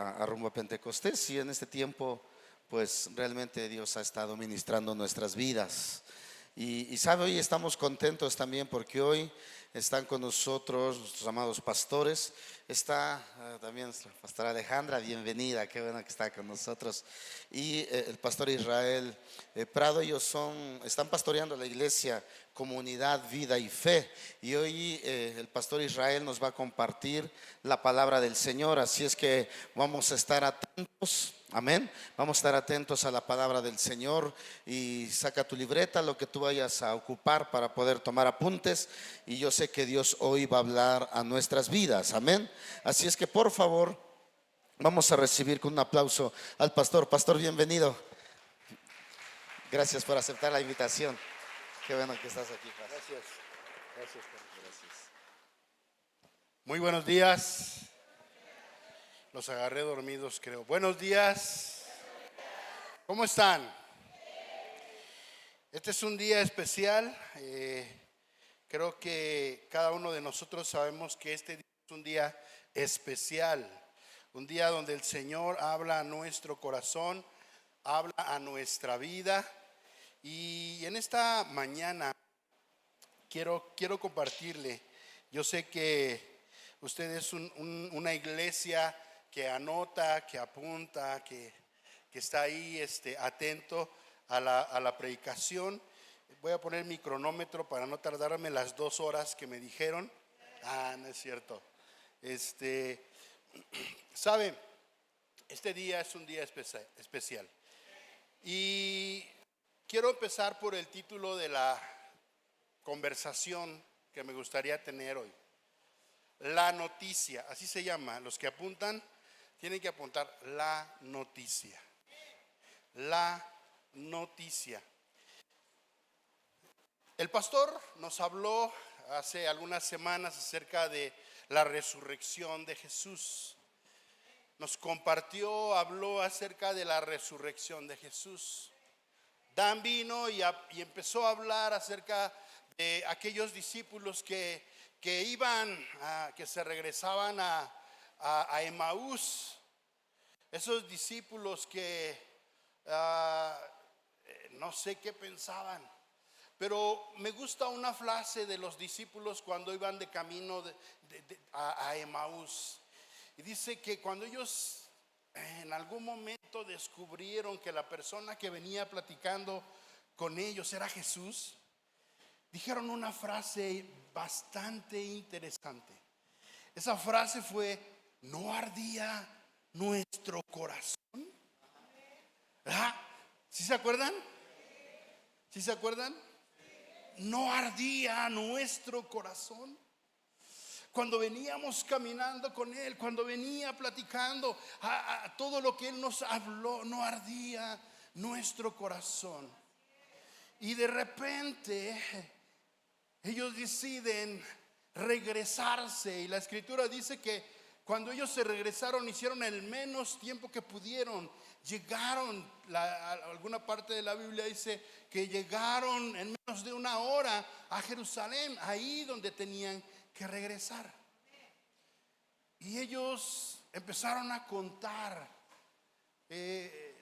a rumbo a Pentecostés, y en este tiempo pues realmente Dios ha estado ministrando nuestras vidas. Y sabe, hoy estamos contentos también porque hoy están con nosotros nuestros amados pastores. Está también nuestra pastora Alejandra, bienvenida, qué bueno que está con nosotros. Y el pastor Israel Prado. Ellos están pastoreando la iglesia Comunidad, Vida y Fe. Y hoy el pastor Israel nos va a compartir la palabra del Señor. Así es que vamos a estar atentos. Amén. Vamos a estar atentos a la palabra del Señor. Y saca tu libreta, lo que tú vayas a ocupar para poder tomar apuntes. Y yo sé que Dios hoy va a hablar a nuestras vidas. Amén. Así es que por favor, vamos a recibir con un aplauso al pastor. Pastor, bienvenido. Gracias por aceptar la invitación. Qué bueno que estás aquí, pastor. Gracias. Gracias. Muy buenos días. Los agarré dormidos, creo. Buenos días. ¿Cómo están? Este es un día especial. Creo que cada uno de nosotros sabemos que este día es un día especial. Un día donde el Señor habla a nuestro corazón, habla a nuestra vida. Y en esta mañana quiero compartirle. Yo sé que usted es una iglesia que anota, que apunta, que está ahí atento a la predicación. Voy a poner mi cronómetro para no tardarme las 2 horas que me dijeron. No es cierto. Sabe, este día es un día especial. Y quiero empezar por el título de la conversación que me gustaría tener hoy. La noticia, así se llama. Los que apuntan tienen que apuntar la noticia. La noticia. El pastor nos habló hace algunas semanas acerca de la resurrección de Jesús. Nos compartió, habló acerca de la resurrección de Jesús. Dan vino y empezó a hablar acerca de aquellos discípulos que que se regresaban a Emaús. Esos discípulos que no sé qué pensaban, pero me gusta una frase de los discípulos cuando iban de camino a Emaús. Y dice que cuando ellos en algún momento descubrieron que la persona que venía platicando con ellos era Jesús, dijeron una frase bastante interesante. Esa frase fue: ¿no ardía nuestro corazón? ¿Verdad? ¿Sí se acuerdan? ¿Sí se acuerdan? ¿No ardía nuestro corazón? Cuando veníamos caminando con Él, cuando venía platicando a todo lo que Él nos habló, no ardía nuestro corazón. Y de repente ellos deciden regresarse, y la escritura dice que cuando ellos se regresaron hicieron el menos tiempo que pudieron. Llegaron, alguna parte de la Biblia dice que llegaron en menos de 1 hora a Jerusalén, ahí donde tenían que regresar. Y ellos empezaron a contar.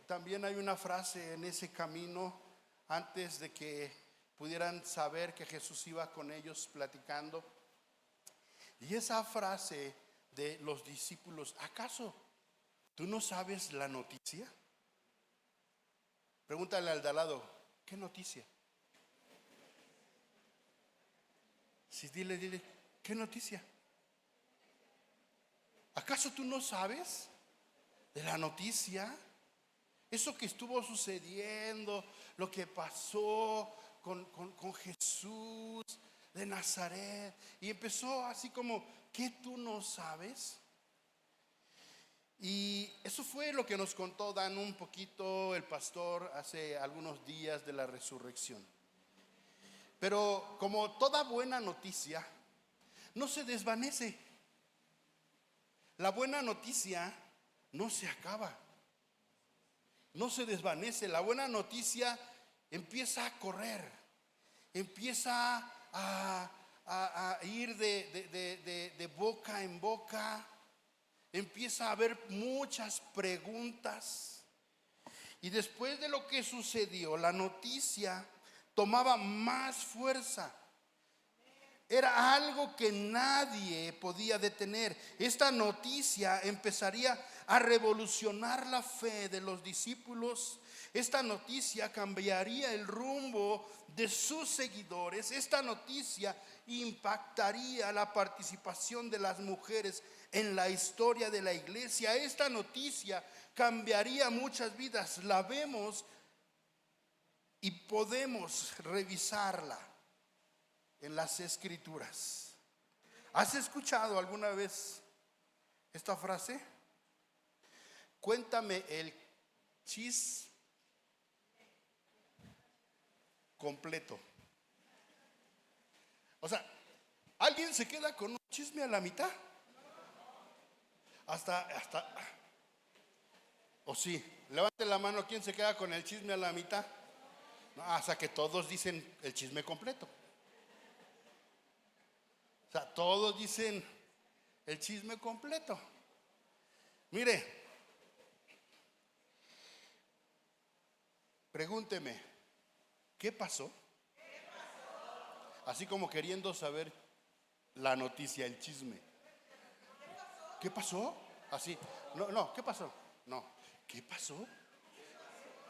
También hay una frase en ese camino, antes de que pudieran saber que Jesús iba con ellos platicando. Y esa frase de los discípulos: ¿acaso tú no sabes la noticia? Pregúntale al de al lado: ¿qué noticia? Sí, dile, ¿qué noticia? ¿Acaso tú no sabes de la noticia? Eso que estuvo sucediendo, lo que pasó con Jesús de Nazaret. Y empezó así como: ¿qué tú no sabes? Y eso fue lo que nos contó Dan un poquito el pastor hace algunos días de la resurrección. Pero como toda buena noticia, no se desvanece. La buena noticia no se acaba, no se desvanece. La buena noticia empieza a correr, empieza a ir de boca en boca. empieza a haber muchas preguntas. Y después de lo que sucedió, la noticia tomaba más fuerza. Era algo que nadie podía detener. Esta noticia empezaría a revolucionar la fe de los discípulos. Esta noticia cambiaría el rumbo de sus seguidores. Esta noticia impactaría la participación de las mujeres en la historia de la iglesia. Esta noticia cambiaría muchas vidas. La vemos y podemos revisarla en las escrituras. ¿Has escuchado alguna vez esta frase? Cuéntame el chisme completo. O sea, ¿alguien se queda con un chisme a la mitad? Hasta, o sí, levante la mano, ¿quién se queda con el chisme a la mitad? No, hasta que todos dicen el chisme completo. O sea, todos dicen el chisme completo. Mire, pregúnteme, ¿qué pasó? Así como queriendo saber la noticia, el chisme. ¿Qué pasó? Así, no, ¿qué pasó? No, ¿qué pasó?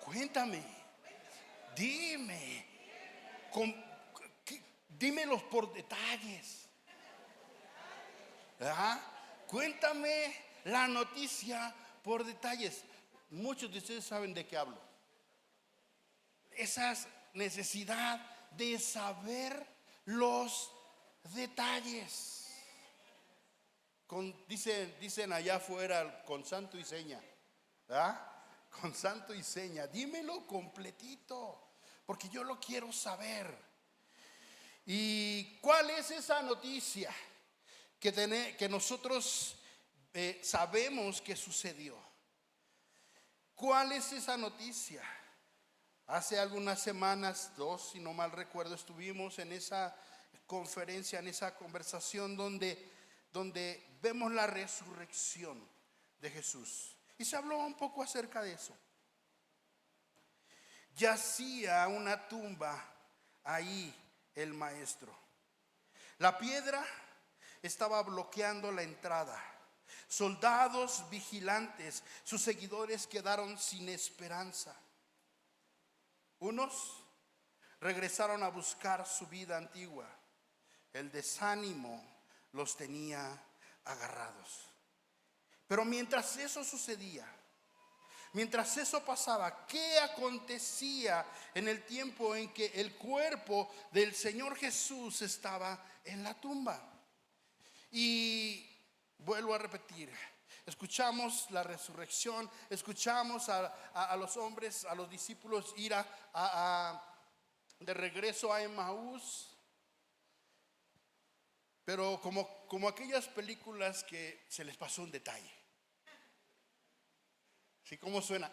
Cuéntame, dime, dímelos por detalles. Cuéntame la noticia por detalles. Muchos de ustedes saben de qué hablo. Esa necesidad de saber los detalles. Dicen allá afuera con santo y seña. Con santo y seña. Dímelo completito, porque yo lo quiero saber. ¿Y cuál es esa noticia que nosotros sabemos que sucedió? ¿Cuál es esa noticia? Hace algunas semanas, 2 si no mal recuerdo, estuvimos en esa conferencia, en esa conversación donde vemos la resurrección de Jesús. Y se habló un poco acerca de eso. Yacía una tumba ahí el maestro. La piedra estaba bloqueando la entrada. Soldados vigilantes, sus seguidores quedaron sin esperanza. Unos regresaron a buscar su vida antigua. El desánimo los tenía agarrados. Pero mientras eso sucedía, mientras eso pasaba, ¿qué acontecía en el tiempo en que el cuerpo del Señor Jesús estaba en la tumba? Y vuelvo a repetir, escuchamos la resurrección, escuchamos a los hombres, a los discípulos ir de regreso a Emaús. Pero como aquellas películas que se les pasó un detalle. ¿Sí? ¿Cómo suena?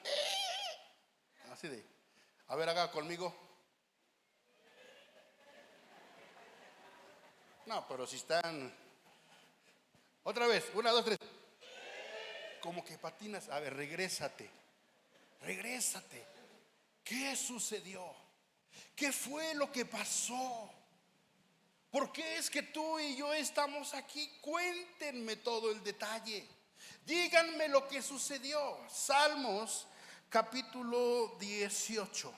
Así de, a ver, haga conmigo. No, pero si están. Otra vez, 1, 2, 3. Como que patinas. A ver, regrésate. ¿Qué sucedió? ¿Qué fue lo que pasó? ¿Por qué es que tú y yo estamos aquí? Cuéntenme todo el detalle. Díganme lo que sucedió. Salmos capítulo 18.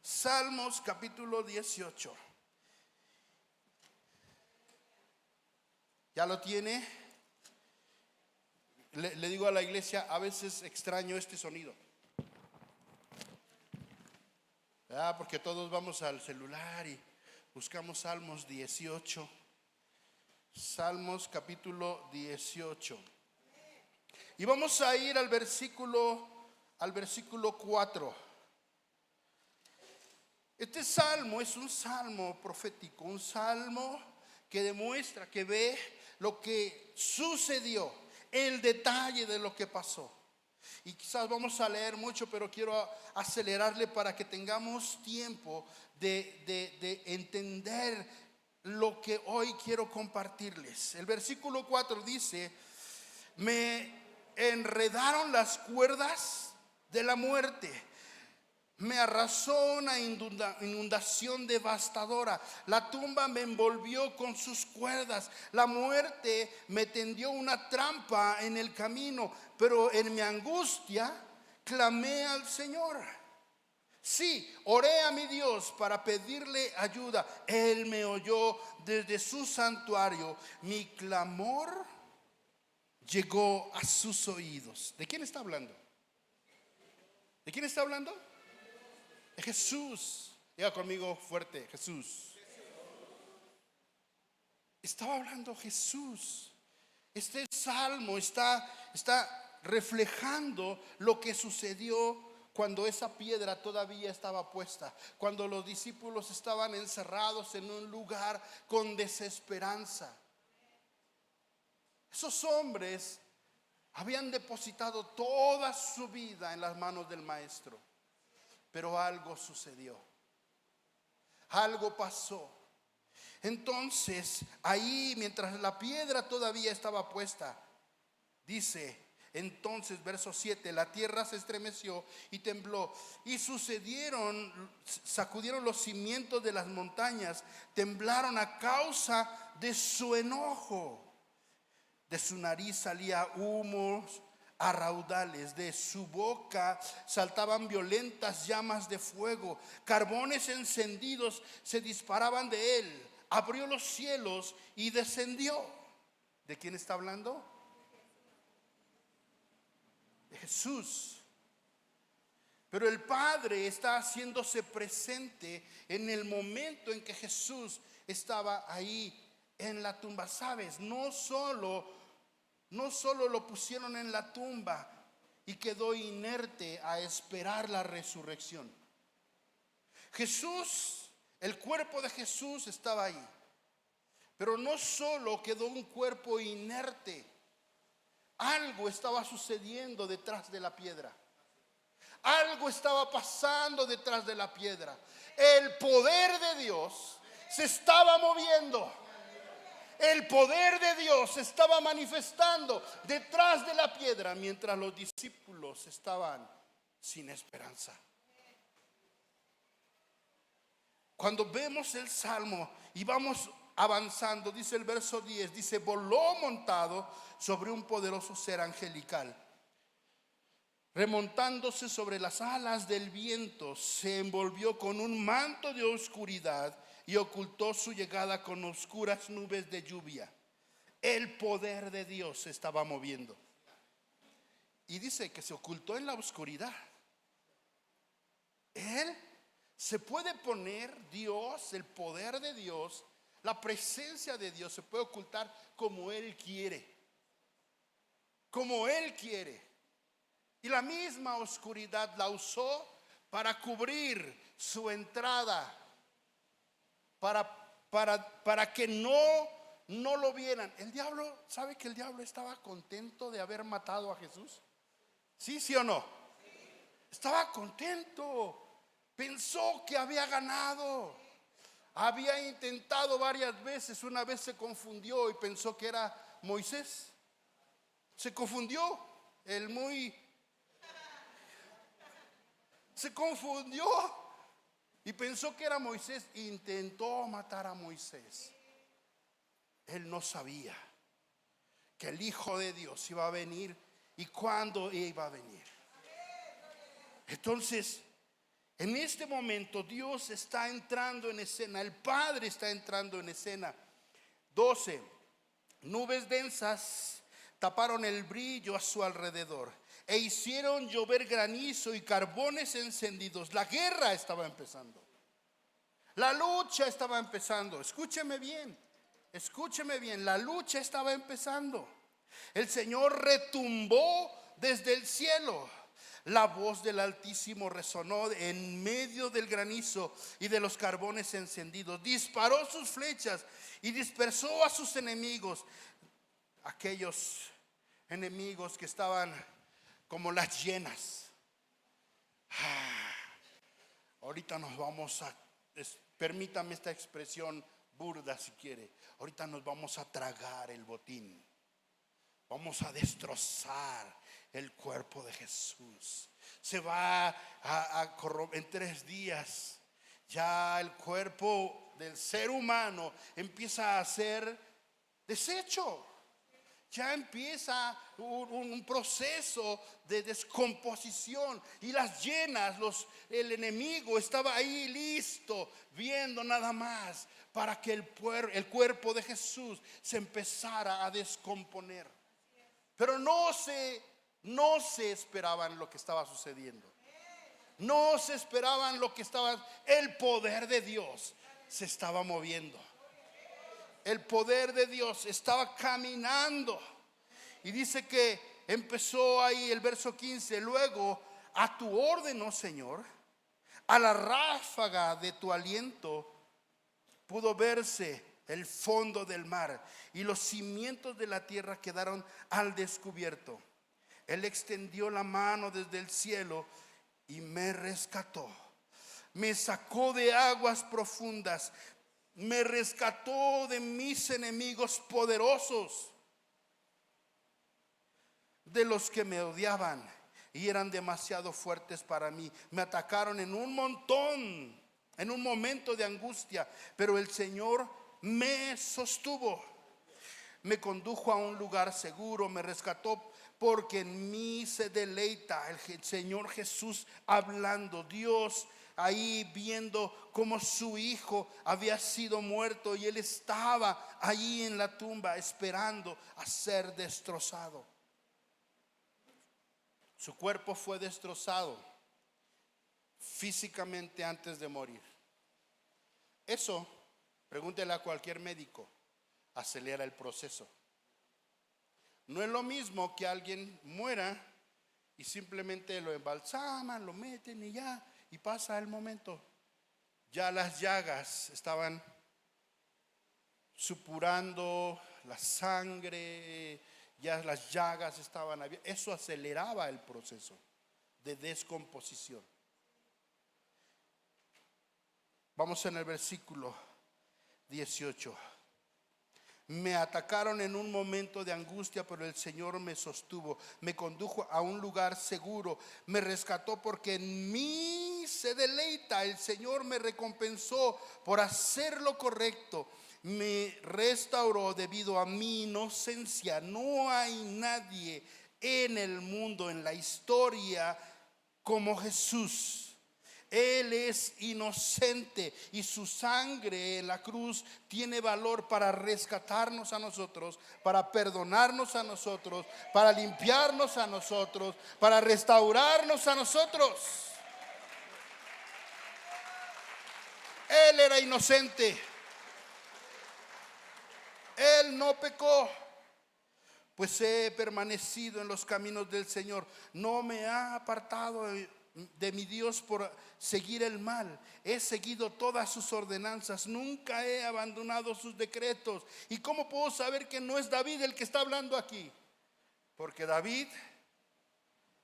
Salmos capítulo 18. ¿Ya lo tiene? Le digo a la iglesia, a veces extraño este sonido. Porque todos vamos al celular y buscamos Salmos 18. Salmos capítulo 18. Y vamos a ir al versículo 4. Este salmo es un salmo profético, un salmo que demuestra, que ve lo que sucedió, el detalle de lo que pasó. Y quizás vamos a leer mucho, pero quiero acelerarle para que tengamos tiempo de entender lo que hoy quiero compartirles. El versículo 4 dice: Me enredaron las cuerdas de la muerte. Me arrasó una inundación devastadora. La tumba me envolvió con sus cuerdas. La muerte me tendió una trampa en el camino. Pero en mi angustia clamé al Señor. Sí, oré a mi Dios para pedirle ayuda. Él me oyó desde su santuario. Mi clamor llegó a sus oídos. ¿De quién está hablando? ¿De quién está hablando? De Jesús. Diga conmigo fuerte, Jesús. Estaba hablando Jesús. Este salmo está reflejando lo que sucedió cuando esa piedra todavía estaba puesta, cuando los discípulos estaban encerrados en un lugar con desesperanza. Esos hombres habían depositado toda su vida en las manos del Maestro, pero algo sucedió, algo pasó. Entonces, ahí, mientras la piedra todavía estaba puesta, dice entonces, verso 7, la tierra se estremeció y tembló, y sacudieron los cimientos de las montañas, temblaron a causa de su enojo. De su nariz salía humos a raudales, de su boca saltaban violentas llamas de fuego, carbones encendidos se disparaban de él. Abrió los cielos y descendió. ¿De quién está hablando? De Jesús. Pero el Padre está haciéndose presente en el momento en que Jesús estaba ahí en la tumba. ¿Sabes? No solo lo pusieron en la tumba y quedó inerte a esperar la resurrección. Jesús, el cuerpo de Jesús estaba ahí. Pero no solo quedó un cuerpo inerte. Algo estaba sucediendo detrás de la piedra. Algo estaba pasando detrás de la piedra. El poder de Dios se estaba moviendo. El poder de Dios se estaba manifestando detrás de la piedra mientras los discípulos estaban sin esperanza. Cuando vemos el salmo y vamos avanzando, dice el verso 10, dice: voló montado sobre un poderoso ser angelical, remontándose sobre las alas del viento, se envolvió con un manto de oscuridad y ocultó su llegada con oscuras nubes de lluvia. El poder de Dios se estaba moviendo. Y dice que se ocultó en la oscuridad. Él se puede poner, Dios, el poder de Dios, la presencia de Dios se puede ocultar como Él quiere. Como Él quiere. Y la misma oscuridad la usó para cubrir su entrada, para que no lo vieran. El diablo, ¿sabe que el diablo estaba contento de haber matado a Jesús? ¿Sí o no? Estaba contento. Pensó que había ganado. Había intentado varias veces. Una vez se confundió y pensó que era Moisés. Se confundió. Se confundió y pensó que era Moisés. Intentó matar a Moisés. Él no sabía que el Hijo de Dios iba a venir y cuándo iba a venir. Entonces, en este momento Dios está entrando en escena. El Padre está entrando en escena. 12. Nubes densas taparon el brillo a su alrededor e hicieron llover granizo y carbones encendidos. La guerra estaba empezando. La lucha estaba empezando. Escúcheme bien. La lucha estaba empezando. El Señor retumbó desde el cielo. La voz del Altísimo resonó en medio del granizo y de los carbones encendidos. Disparó sus flechas y dispersó a sus enemigos. Aquellos enemigos que estaban como las hienas. Ahorita nos vamos a, permítame esta expresión burda si quiere, ahorita nos vamos a tragar el botín. vamos a destrozar el cuerpo de Jesús. Se va a corromper en 3 días. Ya el cuerpo del ser humano empieza a ser desecho. Ya empieza un proceso de descomposición. Y las llenas, el enemigo estaba ahí listo, viendo nada más para que el cuerpo de Jesús se empezara a descomponer. Pero no se esperaban lo que estaba sucediendo. No se esperaban lo que estaba. El poder de Dios se estaba moviendo. El poder de Dios estaba caminando. Y dice que empezó ahí el verso 15. Luego, a tu orden, oh Señor, a la ráfaga de tu aliento, pudo verse el fondo del mar, y los cimientos de la tierra quedaron al descubierto. Él extendió la mano desde el cielo y me rescató. Me sacó de aguas profundas. Me rescató de mis enemigos poderosos, de los que me odiaban y eran demasiado fuertes para mí. Me atacaron en un montón, en un momento de angustia, pero el Señor me sostuvo. Me condujo a un lugar seguro, me rescató, porque en mí se deleita. El Señor Jesús hablando, Dios ahí viendo cómo su hijo había sido muerto y él estaba ahí en la tumba esperando a ser destrozado. Su cuerpo fue destrozado físicamente antes de morir. Eso, pregúntele a cualquier médico, acelera el proceso. No es lo mismo que alguien muera y simplemente lo embalsaman, lo meten y ya, y pasa el momento. Ya las llagas estaban supurando, la sangre, ya las llagas estaban abiertas. Eso aceleraba el proceso de descomposición. Vamos en el versículo 18. Me atacaron en un momento de angustia, pero el Señor me sostuvo. Me condujo a un lugar seguro. Me rescató porque en mí se deleita. El Señor me recompensó por hacer lo correcto. Me restauró debido a mi inocencia. No hay nadie en el mundo, en la historia, como Jesús. Él es inocente y su sangre en la cruz tiene valor para rescatarnos a nosotros, para perdonarnos a nosotros, para limpiarnos a nosotros, para restaurarnos a nosotros. Él era inocente. Él no pecó. Pues he permanecido en los caminos del Señor. No me ha apartado de mi Dios por seguir el mal. He seguido todas sus ordenanzas. Nunca he abandonado sus decretos. ¿Y cómo puedo saber que no es David el que está hablando aquí? Porque David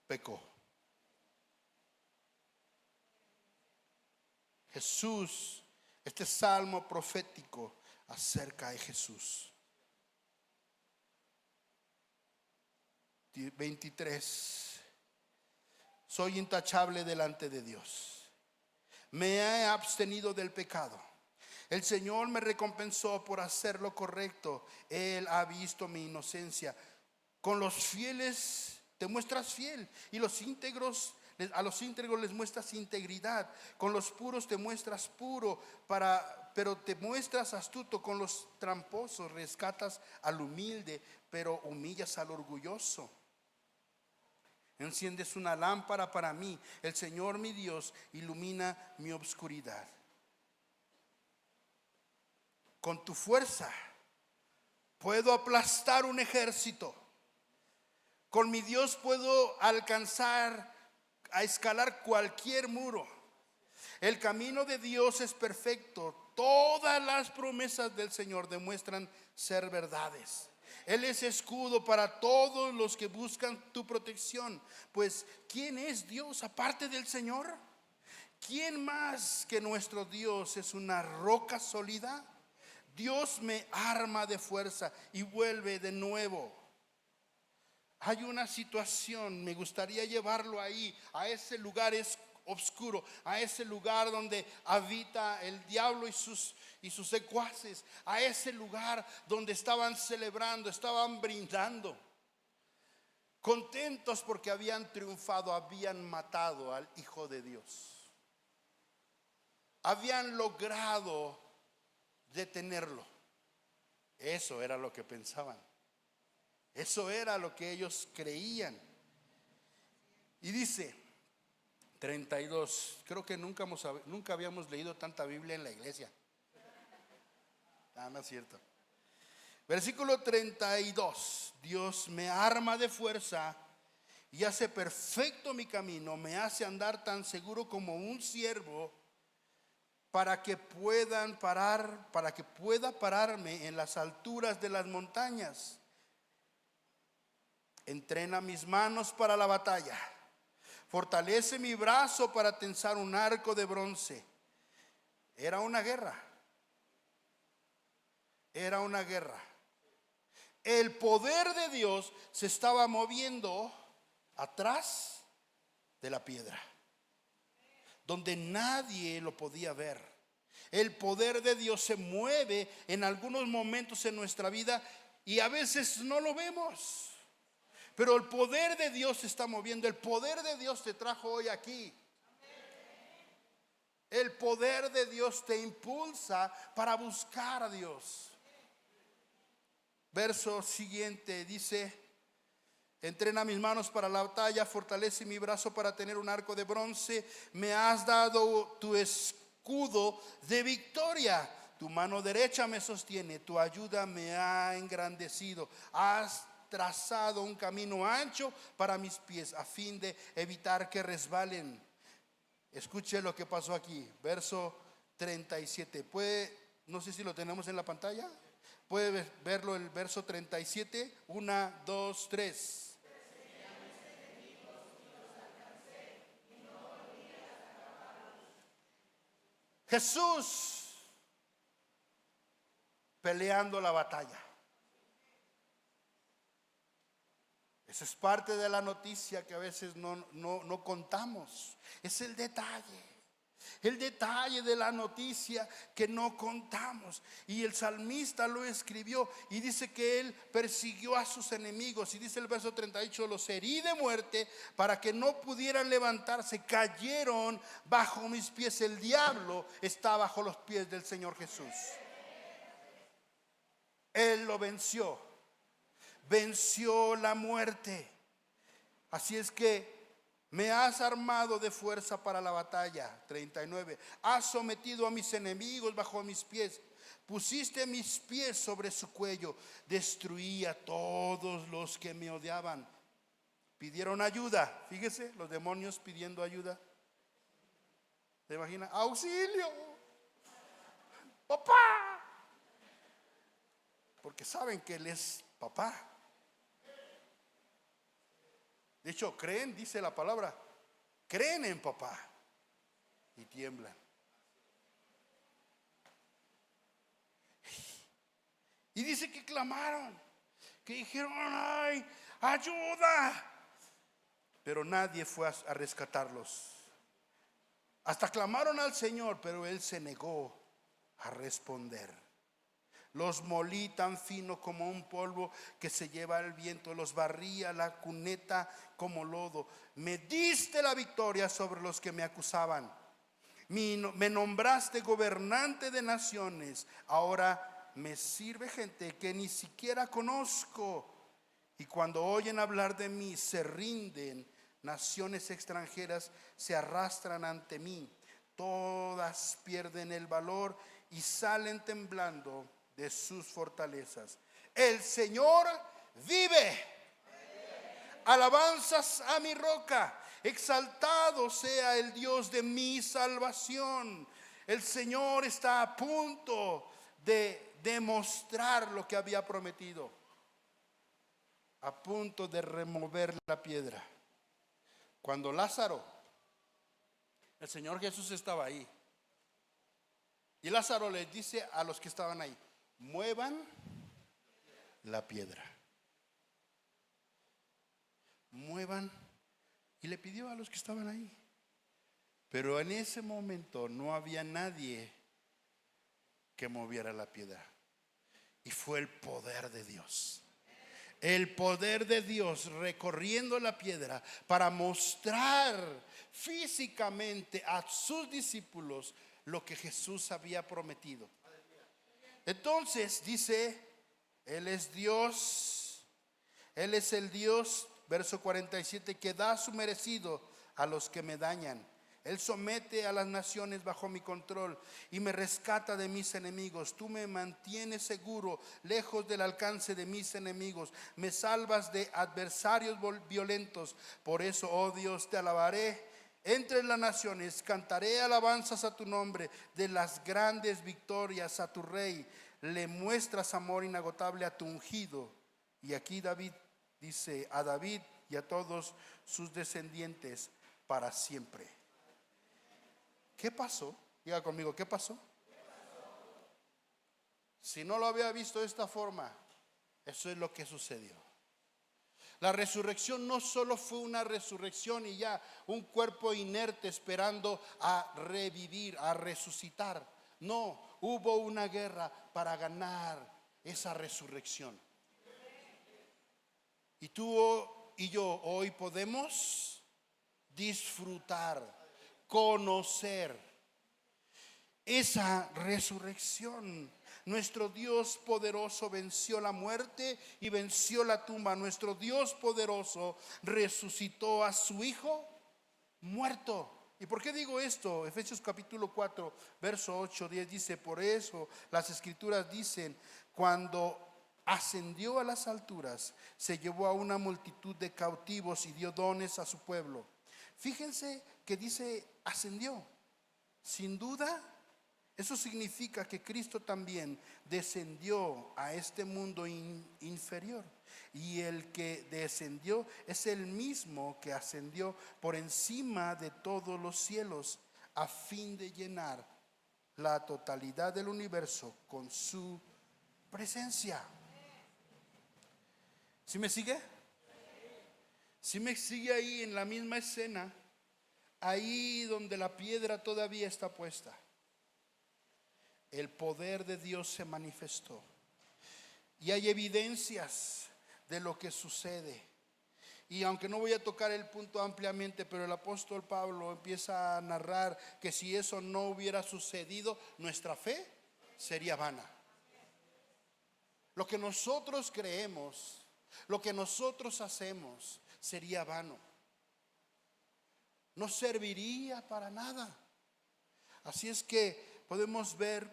pecó. Jesús, este salmo profético acerca de Jesús. 23. Soy intachable delante de Dios. Me he abstenido del pecado. El Señor me recompensó por hacer lo correcto. Él ha visto mi inocencia. Con los fieles te muestras fiel, y a los íntegros les muestras integridad. Con los puros te muestras puro, pero te muestras astuto. Con los tramposos rescatas al humilde, pero humillas al orgulloso. Enciendes una lámpara para mí. El Señor mi Dios ilumina mi obscuridad. Con tu fuerza puedo aplastar un ejército. Con mi Dios puedo alcanzar a escalar cualquier muro. El camino de Dios es perfecto. Todas las promesas del Señor demuestran ser verdades. Él es escudo para todos los que buscan tu protección. Pues, ¿quién es Dios aparte del Señor? ¿Quién más que nuestro Dios es una roca sólida? Dios me arma de fuerza y vuelve de nuevo. hay una situación, me gustaría llevarlo ahí, a ese lugar es oscuro, a ese lugar donde habita el diablo y sus secuaces, a ese lugar donde estaban celebrando, estaban brindando, contentos porque habían triunfado, habían matado al Hijo de Dios, habían logrado detenerlo. Eso era lo que pensaban, eso era lo que ellos creían. Y dice 32, creo que nunca habíamos leído tanta Biblia en la iglesia. No es cierto. Versículo 32, Dios me arma de fuerza y hace perfecto mi camino, me hace andar tan seguro como un ciervo, para que pueda pararme en las alturas de las montañas. Entrena mis manos para la batalla, fortalece mi brazo para tensar un arco de bronce. Era una guerra. Era una guerra. El poder de Dios se estaba moviendo atrás de la piedra, donde nadie lo podía ver. El poder de Dios se mueve en algunos momentos en nuestra vida y a veces no lo vemos. Pero el poder de Dios se está moviendo. El poder de Dios te trajo hoy aquí. El poder de Dios te impulsa para buscar a Dios. Verso siguiente dice: entrena mis manos para la batalla, fortalece mi brazo para tener un arco de bronce. Me has dado tu escudo de victoria, tu mano derecha me sostiene, tu ayuda me ha engrandecido. Has trazado un camino ancho para mis pies a fin de evitar que resbalen. Escuche lo que pasó aquí, verso 37. No sé si lo tenemos en la pantalla. ¿Puede verlo el verso 37? 1, 2, 3. Jesús peleando la batalla. Esa es parte de la noticia que a veces no contamos. Es el detalle de la noticia que no contamos. Y el salmista lo escribió y dice que él persiguió a sus enemigos. Y dice el verso 38: los herí de muerte para que no pudieran levantarse, cayeron bajo mis pies. El diablo está bajo los pies del Señor Jesús. Él lo venció la muerte. Así es que me has armado de fuerza para la batalla. 39. Has sometido a mis enemigos bajo mis pies. Pusiste mis pies sobre su cuello. Destruí a todos los que me odiaban. Pidieron ayuda. Fíjese, los demonios pidiendo ayuda. ¿Se imagina? ¡Auxilio! ¡Papá! Porque saben que Él es papá. De hecho, creen, dice la palabra, creen en papá y tiemblan. Y dice que clamaron, que dijeron: ¡ay, ayuda! Pero nadie fue a rescatarlos. Hasta clamaron al Señor, pero Él se negó a responder. Los molí tan fino como un polvo que se lleva el viento. Los barría la cuneta como lodo. Me diste la victoria sobre los que me acusaban. Me nombraste gobernante de naciones. Ahora me sirve gente que ni siquiera conozco. Y cuando oyen hablar de mí, se rinden. Naciones extranjeras se arrastran ante mí. Todas pierden el valor y salen temblando de sus fortalezas. El Señor vive. Alabanzas a mi roca. Exaltado sea el Dios de mi salvación. El Señor está a punto de demostrar lo que había prometido. A punto de remover la piedra. Cuando Lázaro, el Señor Jesús estaba ahí. Y Lázaro les dice a los que estaban ahí: muevan la piedra. muevan. Y le pidió a los que estaban ahí. Pero en ese momento no había nadie que moviera la piedra. Y fue el poder de Dios. El poder de Dios recorriendo la piedra para mostrar físicamente a sus discípulos lo que Jesús había prometido. Entonces dice, Él es Dios, Él es el Dios, verso 47, que da su merecido a los que me dañan. Él somete a las naciones bajo mi control y me rescata de mis enemigos. Tú me mantienes seguro, lejos del alcance de mis enemigos. Me salvas de adversarios violentos. Por eso, oh Dios, te alabaré entre las naciones. Cantaré alabanzas a tu nombre, de las grandes victorias a tu rey. Le muestras amor inagotable a tu ungido. Y aquí David dice, a David y a todos sus descendientes para siempre. ¿Qué pasó? Diga conmigo, ¿qué pasó? Si no lo había visto de esta forma, eso es lo que sucedió. La resurrección no solo fue una resurrección y ya, un cuerpo inerte esperando a revivir, a resucitar. No, hubo una guerra para ganar esa resurrección. Y tú y yo hoy podemos disfrutar, conocer esa resurrección. Nuestro Dios poderoso venció la muerte y venció la tumba. Nuestro Dios poderoso resucitó a su Hijo muerto. ¿Y por qué digo esto? Efesios capítulo 4, verso 8, 10 dice, por eso las escrituras dicen, cuando ascendió a las alturas, se llevó a una multitud de cautivos y dio dones a su pueblo. Fíjense que dice ascendió. Sin duda, eso significa que Cristo también descendió a este mundo inferior. Y el que descendió es el mismo que ascendió por encima de todos los cielos, a fin de llenar la totalidad del universo con su presencia. ¿Sí me sigue? ¿Sí me sigue ahí en la misma escena? Ahí donde la piedra todavía está puesta, el poder de Dios se manifestó. Y hay evidencias de lo que sucede. Y aunque no voy a tocar el punto ampliamente, pero el apóstol Pablo empieza a narrar que si eso no hubiera sucedido, nuestra fe sería vana. Lo que nosotros creemos, lo que nosotros hacemos, sería vano. No serviría para nada. Así es que podemos ver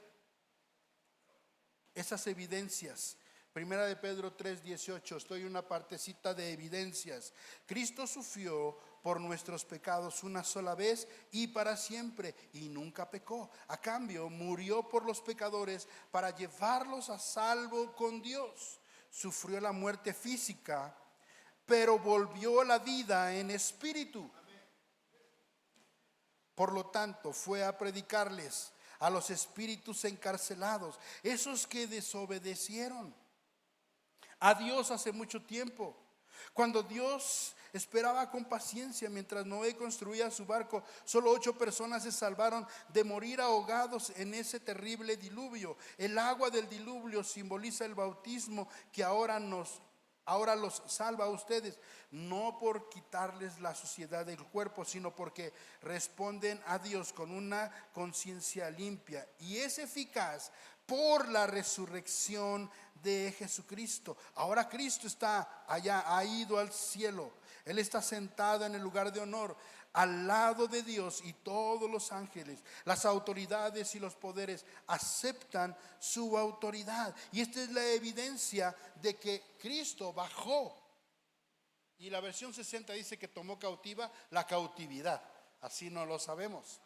esas evidencias. Primera de Pedro 3:18, estoy en una partecita de evidencias. Cristo sufrió por nuestros pecados una sola vez y para siempre, y nunca pecó. A cambio, murió por los pecadores para llevarlos a salvo con Dios. Sufrió la muerte física, pero volvió a la vida en espíritu. Por lo tanto, fue a predicarles a los espíritus encarcelados, esos que desobedecieron a Dios hace mucho tiempo. Cuando Dios esperaba con paciencia mientras Noé construía su barco, solo 8 personas se salvaron de morir ahogados en ese terrible diluvio. El agua del diluvio simboliza el bautismo que ahora los salva a ustedes, no por quitarles la suciedad del cuerpo, sino porque responden a Dios con una conciencia limpia y es eficaz por la resurrección de Jesucristo. Ahora Cristo está allá, ha ido al cielo. Él está sentado en el lugar de honor, al lado de Dios, y todos los ángeles, las autoridades y los poderes aceptan su autoridad. Y esta es la evidencia de que Cristo bajó. Y la versión 60 dice que tomó cautiva la cautividad. Así no lo sabemos.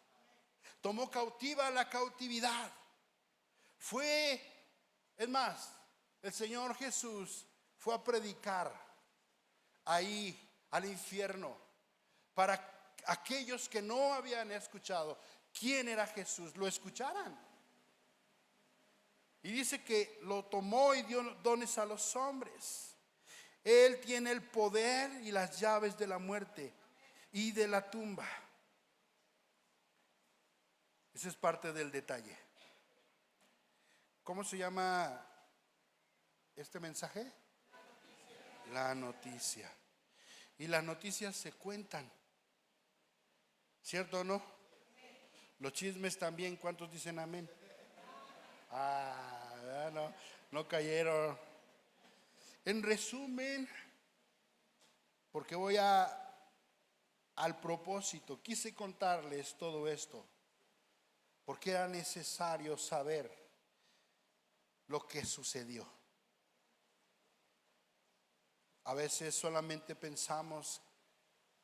Tomó cautiva la cautividad. Es más, el Señor Jesús fue a predicar ahí al infierno para aquellos que no habían escuchado quién era Jesús, lo escucharan. Y dice que lo tomó y dio dones a los hombres. Él tiene el poder y las llaves de la muerte y de la tumba. Ese es parte del detalle. ¿Cómo se llama este mensaje? La noticia. Y las noticias se cuentan, ¿cierto o no? Los chismes también. ¿Cuántos dicen amén? No cayeron. En resumen, porque voy al propósito, quise contarles todo esto, porque era necesario saber lo que sucedió. A veces solamente pensamos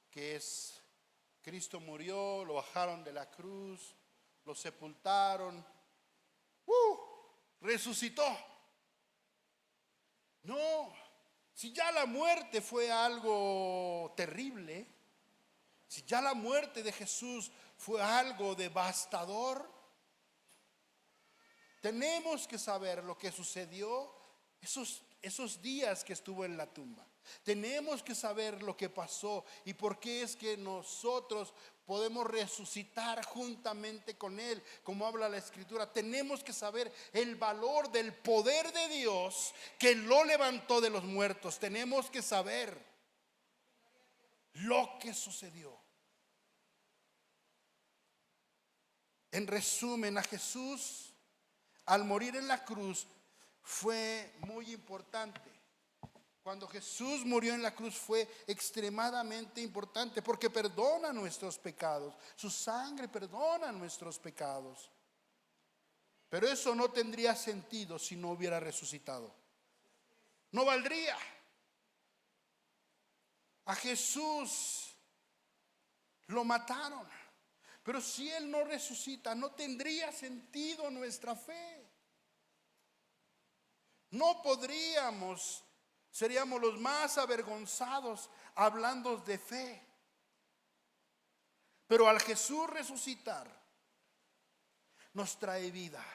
que Cristo murió, lo bajaron de la cruz, lo sepultaron, resucitó. No, si ya la muerte fue algo terrible, si ya la muerte de Jesús fue algo devastador, tenemos que saber lo que sucedió esos días que estuvo en la tumba. Tenemos que saber lo que pasó y por qué es que nosotros podemos resucitar juntamente con Él, como habla la Escritura. Tenemos que saber el valor del poder de Dios que lo levantó de los muertos. Tenemos que saber lo que sucedió. En resumen, a Jesús, al morir en la cruz, fue muy importante. Cuando Jesús murió en la cruz fue extremadamente importante, porque perdona nuestros pecados. Su sangre perdona nuestros pecados. Pero eso no tendría sentido si no hubiera resucitado. No valdría. A Jesús lo mataron, pero si Él no resucita, no tendría sentido nuestra fe. No podríamos, seríamos los más avergonzados hablando de fe. Pero al Jesús resucitar, nos trae vida,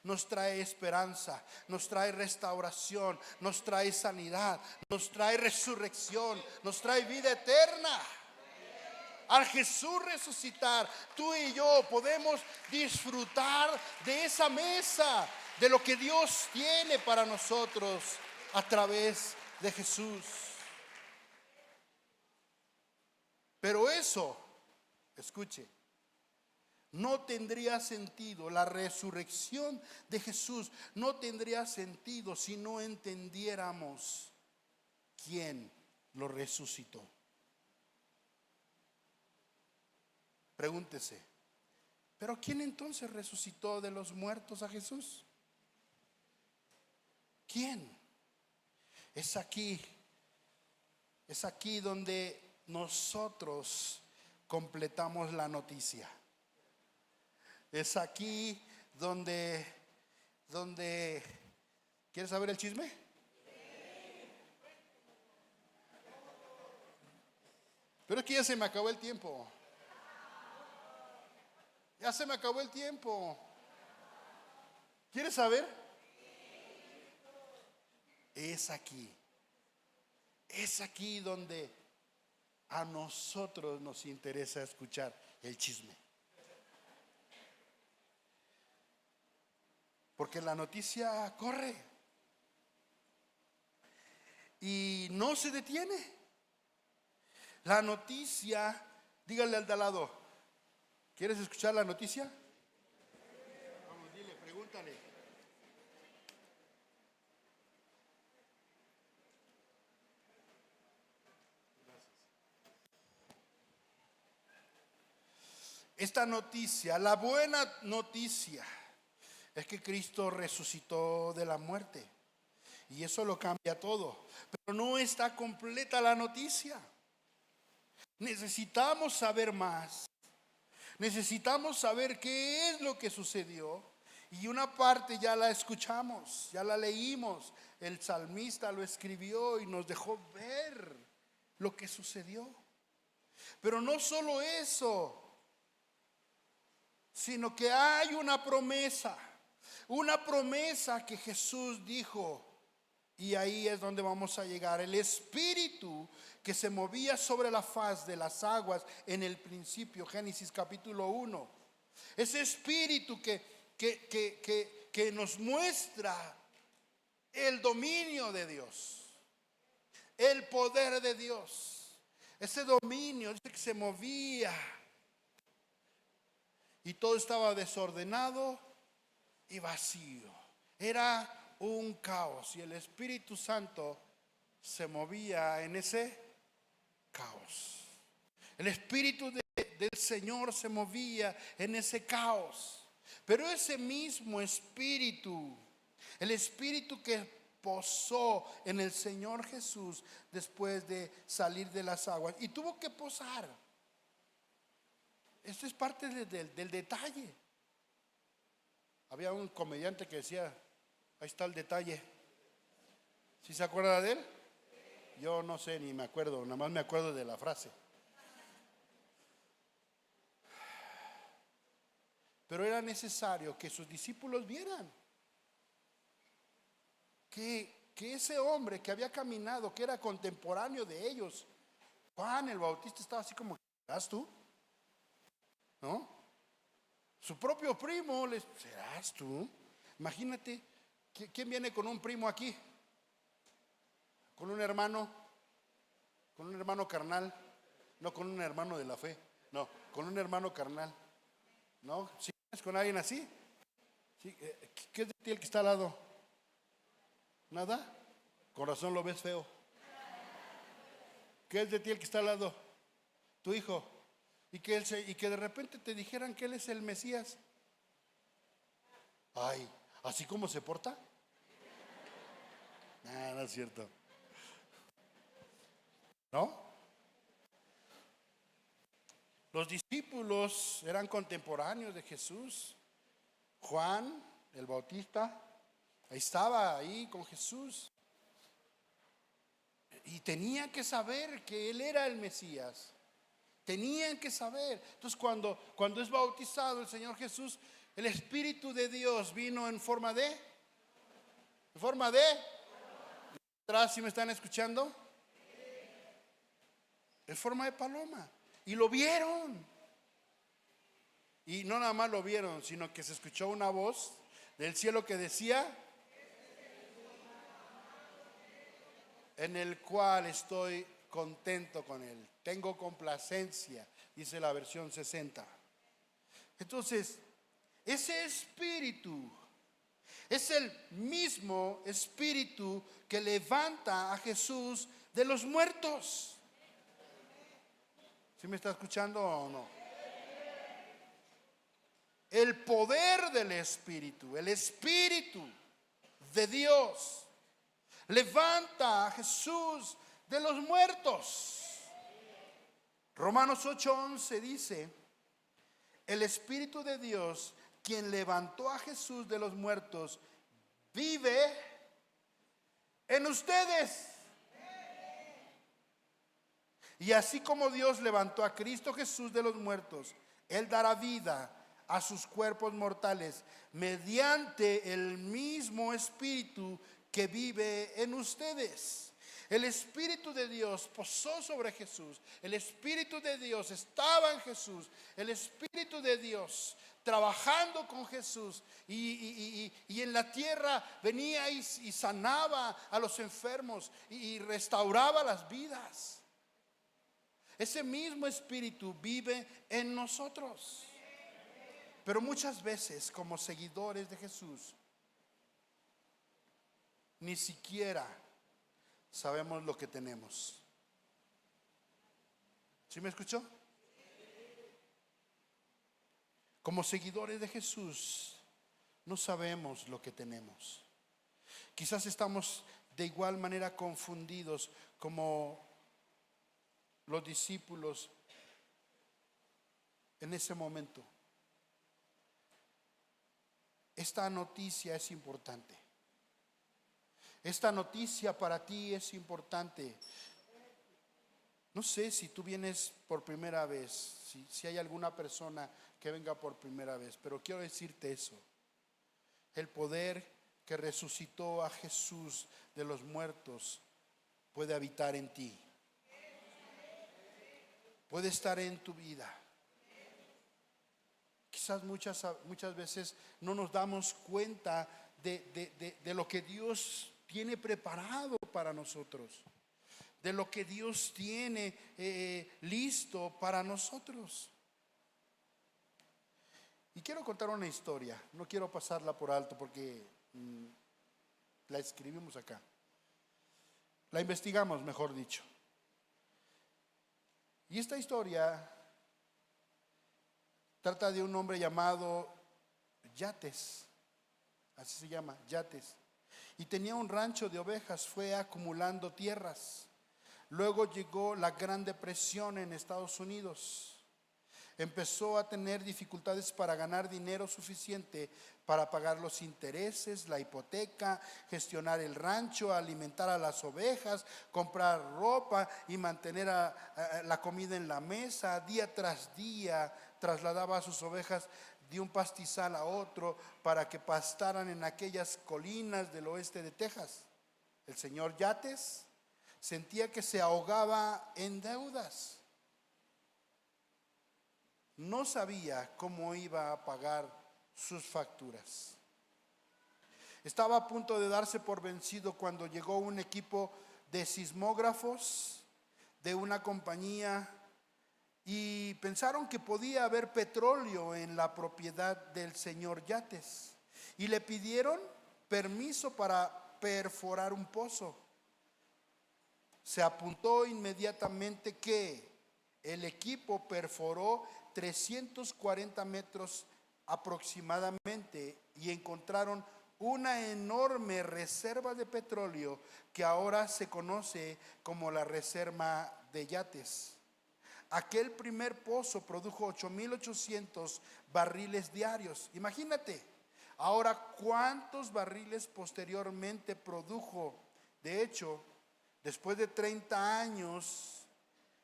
nos trae esperanza, nos trae restauración, nos trae sanidad, nos trae resurrección, nos trae vida eterna. Al Jesús resucitar, tú y yo podemos disfrutar de esa mesa, de lo que Dios tiene para nosotros a través de Jesús. Pero eso, escuche, no tendría sentido. La resurrección de Jesús no tendría sentido si no entendiéramos quién lo resucitó. Pregúntese, ¿pero quién entonces resucitó de los muertos a Jesús? ¿Quién? Es aquí donde nosotros completamos la noticia. Es aquí donde ¿quieres saber el chisme? Pero es que ya se me acabó el tiempo. Ya se me acabó el tiempo. ¿Quieres saber? Es aquí donde a nosotros nos interesa escuchar el chisme. Porque la noticia corre y no se detiene. La noticia, dígale al de al lado, ¿quieres escuchar la noticia? Vamos, dile, pregúntale. Esta noticia, la buena noticia, es que Cristo resucitó de la muerte. Y eso lo cambia todo. Pero no está completa la noticia. Necesitamos saber más. Necesitamos saber qué es lo que sucedió. Y una parte ya la escuchamos, ya la leímos. El salmista lo escribió y nos dejó ver lo que sucedió. Pero no solo eso, sino que hay una promesa que Jesús dijo, Y ahí es donde vamos a llegar. El espíritu que se movía sobre la faz de las aguas en el principio, Génesis capítulo 1. Ese espíritu que nos muestra el dominio de Dios, el poder de Dios. Ese dominio, dice que se movía y todo estaba desordenado y vacío. Era un caos y el Espíritu Santo se movía en ese caos. El Espíritu del Señor se movía en ese caos. Pero ese mismo Espíritu, el Espíritu que posó en el Señor Jesús después de salir de las aguas, y tuvo que posar. Esto es parte del detalle. Había un comediante que decía: ahí está el detalle. ¿Sí se acuerda de él? Yo no sé, ni me acuerdo, nada más me acuerdo de la frase. Pero era necesario que sus discípulos vieran que ese hombre que había caminado, que era contemporáneo de ellos, Juan el Bautista, estaba así como: ¿serás tú? ¿No? Su propio primo les: ¿serás tú? Imagínate, ¿quién viene con un primo aquí? ¿Con un hermano? ¿Con un hermano carnal? No con un hermano de la fe, no, con un hermano carnal. ¿No? ¿Sí es con alguien así? ¿Sí? ¿Qué es de ti el que está al lado? ¿Nada? Con razón lo ves feo. ¿Qué es de ti el que está al lado? Tu hijo. Y que de repente te dijeran que él es el Mesías. Ay, ¿así como se porta? No es cierto. ¿No? Los discípulos eran contemporáneos de Jesús. Juan el Bautista, ahí estaba, ahí con Jesús. Y tenían que saber que él era el Mesías. Tenían que saber. Entonces cuando es bautizado el Señor Jesús, el Espíritu de Dios vino en forma de... ¿En forma de? ¿Atrás, si me están escuchando? En forma de paloma. Y lo vieron. Y no nada más lo vieron, sino que se escuchó una voz del cielo que decía: en el cual estoy contento con él. Tengo complacencia, dice la versión 60. Entonces, ese espíritu es el mismo espíritu que levanta a Jesús de los muertos. ¿Sí me está escuchando o no? El poder del Espíritu, el Espíritu de Dios, levanta a Jesús de los muertos. Romanos 8:11 dice: el Espíritu de Dios, quien levantó a Jesús de los muertos, vive en ustedes. Y así como Dios levantó a Cristo Jesús de los muertos, Él dará vida a sus cuerpos mortales mediante el mismo Espíritu que vive en ustedes. El Espíritu de Dios posó sobre Jesús. El Espíritu de Dios estaba en Jesús. El Espíritu de Dios trabajando con Jesús y en la tierra venía y sanaba a los enfermos y restauraba las vidas. Ese mismo Espíritu vive en nosotros. Pero muchas veces, como seguidores de Jesús, ni siquiera sabemos lo que tenemos. ¿Sí me escuchó? Como seguidores de Jesús, no sabemos lo que tenemos. Quizás estamos de igual manera confundidos como los discípulos en ese momento. Esta noticia es importante. Esta noticia para ti es importante. No sé si tú vienes por primera vez, si hay alguna persona que venga por primera vez, pero quiero decirte eso. El poder que resucitó a Jesús de los muertos puede habitar en ti. Puede estar en tu vida. Quizás muchas veces no nos damos cuenta de lo que Dios tiene preparado para nosotros, de lo que Dios tiene listo para nosotros. Y quiero contar una historia, no quiero pasarla por alto porque la escribimos acá. La investigamos, mejor dicho. Y esta historia trata de un hombre llamado Yates, así se llama, Yates. Y tenía un rancho de ovejas, fue acumulando tierras. Luego llegó la Gran Depresión en Estados Unidos. Empezó a tener dificultades para ganar dinero suficiente para pagar los intereses, la hipoteca, gestionar el rancho, alimentar a las ovejas, comprar ropa y mantener la comida en la mesa. Día tras día trasladaba a sus ovejas de un pastizal a otro para que pastaran en aquellas colinas del oeste de Texas. El señor Yates sentía que se ahogaba en deudas. No sabía cómo iba a pagar sus facturas. Estaba a punto de darse por vencido cuando llegó un equipo de sismógrafos de una compañía y pensaron que podía haber petróleo en la propiedad del señor Yates y le pidieron permiso para perforar un pozo. Se apuntó inmediatamente que el equipo perforó 340 metros aproximadamente y encontraron una enorme reserva de petróleo que ahora se conoce como la reserva de Yates. Aquel primer pozo produjo 8,800 barriles diarios. Imagínate, ahora cuántos barriles posteriormente produjo. De hecho, después de 30 años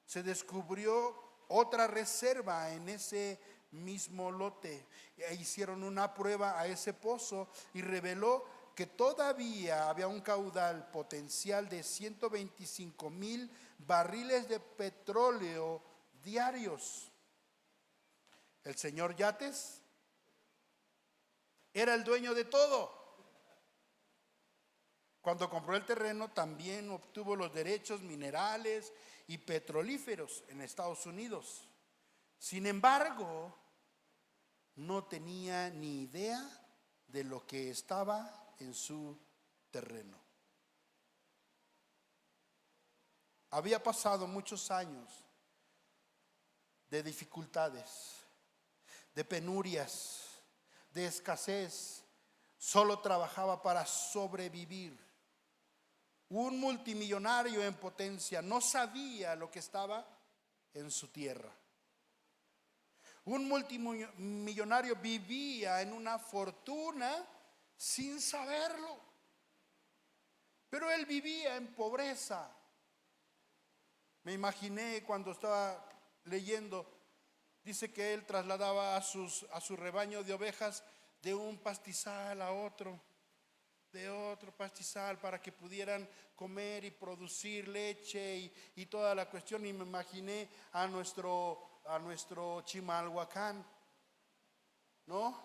se descubrió otra reserva en ese mismo lote. Hicieron una prueba a ese pozo y reveló que todavía había un caudal potencial de 125,000 barriles de petróleo diarios. El señor Yates era el dueño de todo. Cuando compró el terreno también obtuvo los derechos minerales y petrolíferos en Estados Unidos. Sin embargo, no tenía ni idea de lo que estaba en su terreno. Había pasado muchos años de dificultades, de penurias, de escasez. Solo trabajaba para sobrevivir. Un multimillonario en potencia no sabía lo que estaba en su tierra. Un multimillonario vivía en una fortuna sin saberlo. Pero él vivía en pobreza. Me imaginé cuando estaba leyendo, dice que él trasladaba a su rebaño de ovejas de un pastizal a otro, de otro pastizal para que pudieran comer y producir leche y toda la cuestión. Y me imaginé a nuestro Chimalhuacán, ¿no?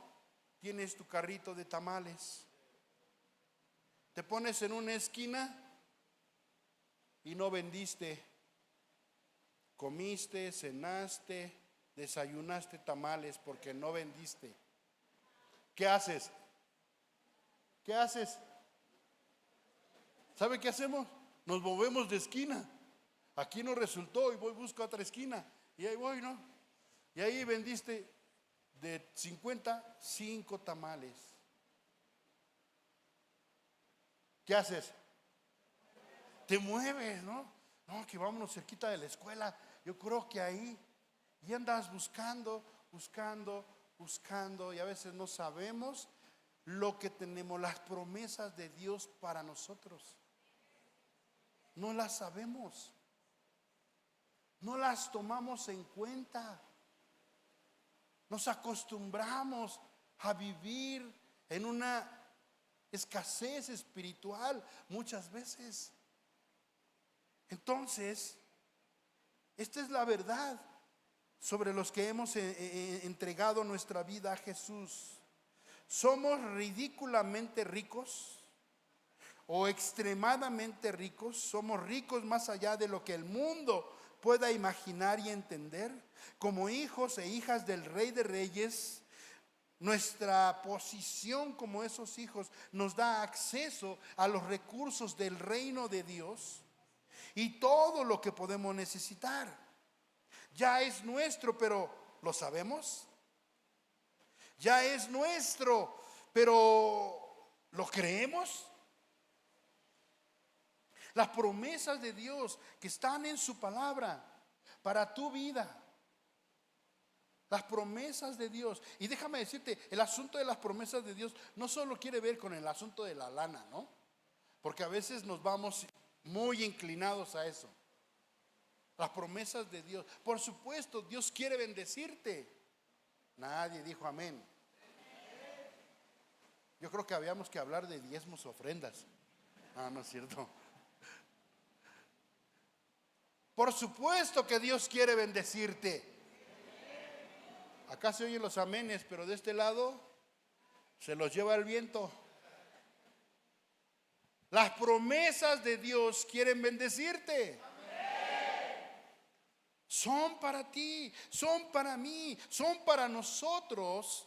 Tienes tu carrito de tamales, te pones en una esquina y no vendiste, comiste, cenaste, desayunaste tamales porque no vendiste. ¿Qué haces? ¿Qué haces? ¿Sabe qué hacemos? Nos movemos de esquina. Aquí no resultó y busco otra esquina. Y ahí voy, ¿no? Y ahí vendiste de 50, 5 tamales. ¿Qué haces? Te mueves, ¿no? No, que vámonos cerquita de la escuela. Yo creo que ahí. Y andas buscando. Y a veces no sabemos lo que tenemos, las promesas de Dios para nosotros. No las sabemos. No las tomamos en cuenta. Nos acostumbramos a vivir en escasez espiritual muchas veces. Entonces, esta es la verdad sobre los que hemos entregado nuestra vida a Jesús. ¿Somos ridículamente ricos o extremadamente ricos? ¿Somos ricos más allá de lo que el mundo pueda imaginar y entender? Como hijos e hijas del Rey de Reyes, nuestra posición como esos hijos nos da acceso a los recursos del reino de Dios y todo lo que podemos necesitar. Ya es nuestro, pero ¿lo sabemos? Ya es nuestro, pero ¿lo creemos? Las promesas de Dios que están en su palabra para tu vida. Las promesas de Dios. Y déjame decirte, el asunto de las promesas de Dios no solo quiere ver con el asunto de la lana, ¿no? Porque a veces nos vamos muy inclinados a eso. Las promesas de Dios. Por supuesto, Dios quiere bendecirte. Nadie dijo amén. Yo creo que habíamos que hablar de diezmos, ofrendas. No es cierto. Por supuesto que Dios quiere bendecirte. Acá se oyen los amenes, pero de este lado se los lleva el viento. Las promesas de Dios quieren bendecirte. Son para ti, son para mí, son para nosotros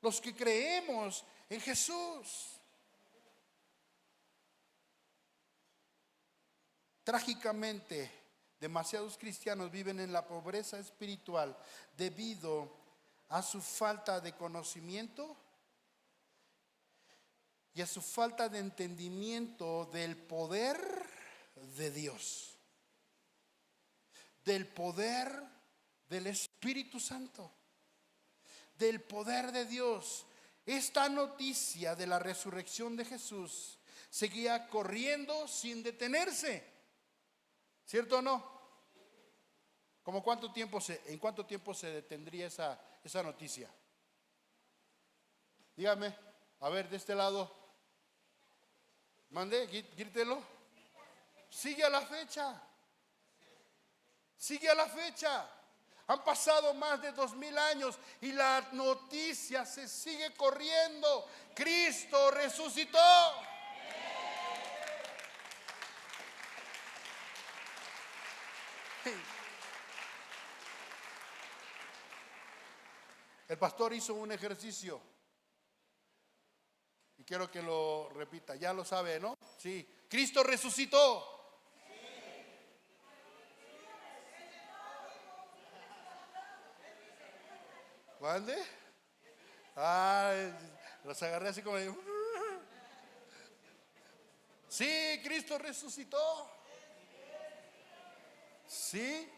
los que creemos en Jesús. Trágicamente, demasiados cristianos viven en la pobreza espiritual debido a su falta de conocimiento y a su falta de entendimiento del poder de Dios, del poder del Espíritu Santo, del poder de Dios. Esta noticia de la resurrección de Jesús seguía corriendo sin detenerse. ¿Cierto o no? ¿En cuánto tiempo se detendría esa noticia? Dígame, a ver, de este lado. Mande, grítelo. Sigue a la fecha. Sigue a la fecha. Han pasado más de 2000 años y la noticia se sigue corriendo. Cristo resucitó. El pastor hizo un ejercicio y quiero que lo repita. Ya lo sabe, ¿no? Sí. Cristo resucitó. ¿Mande? Los agarré así como de... Sí, Cristo resucitó. Sí.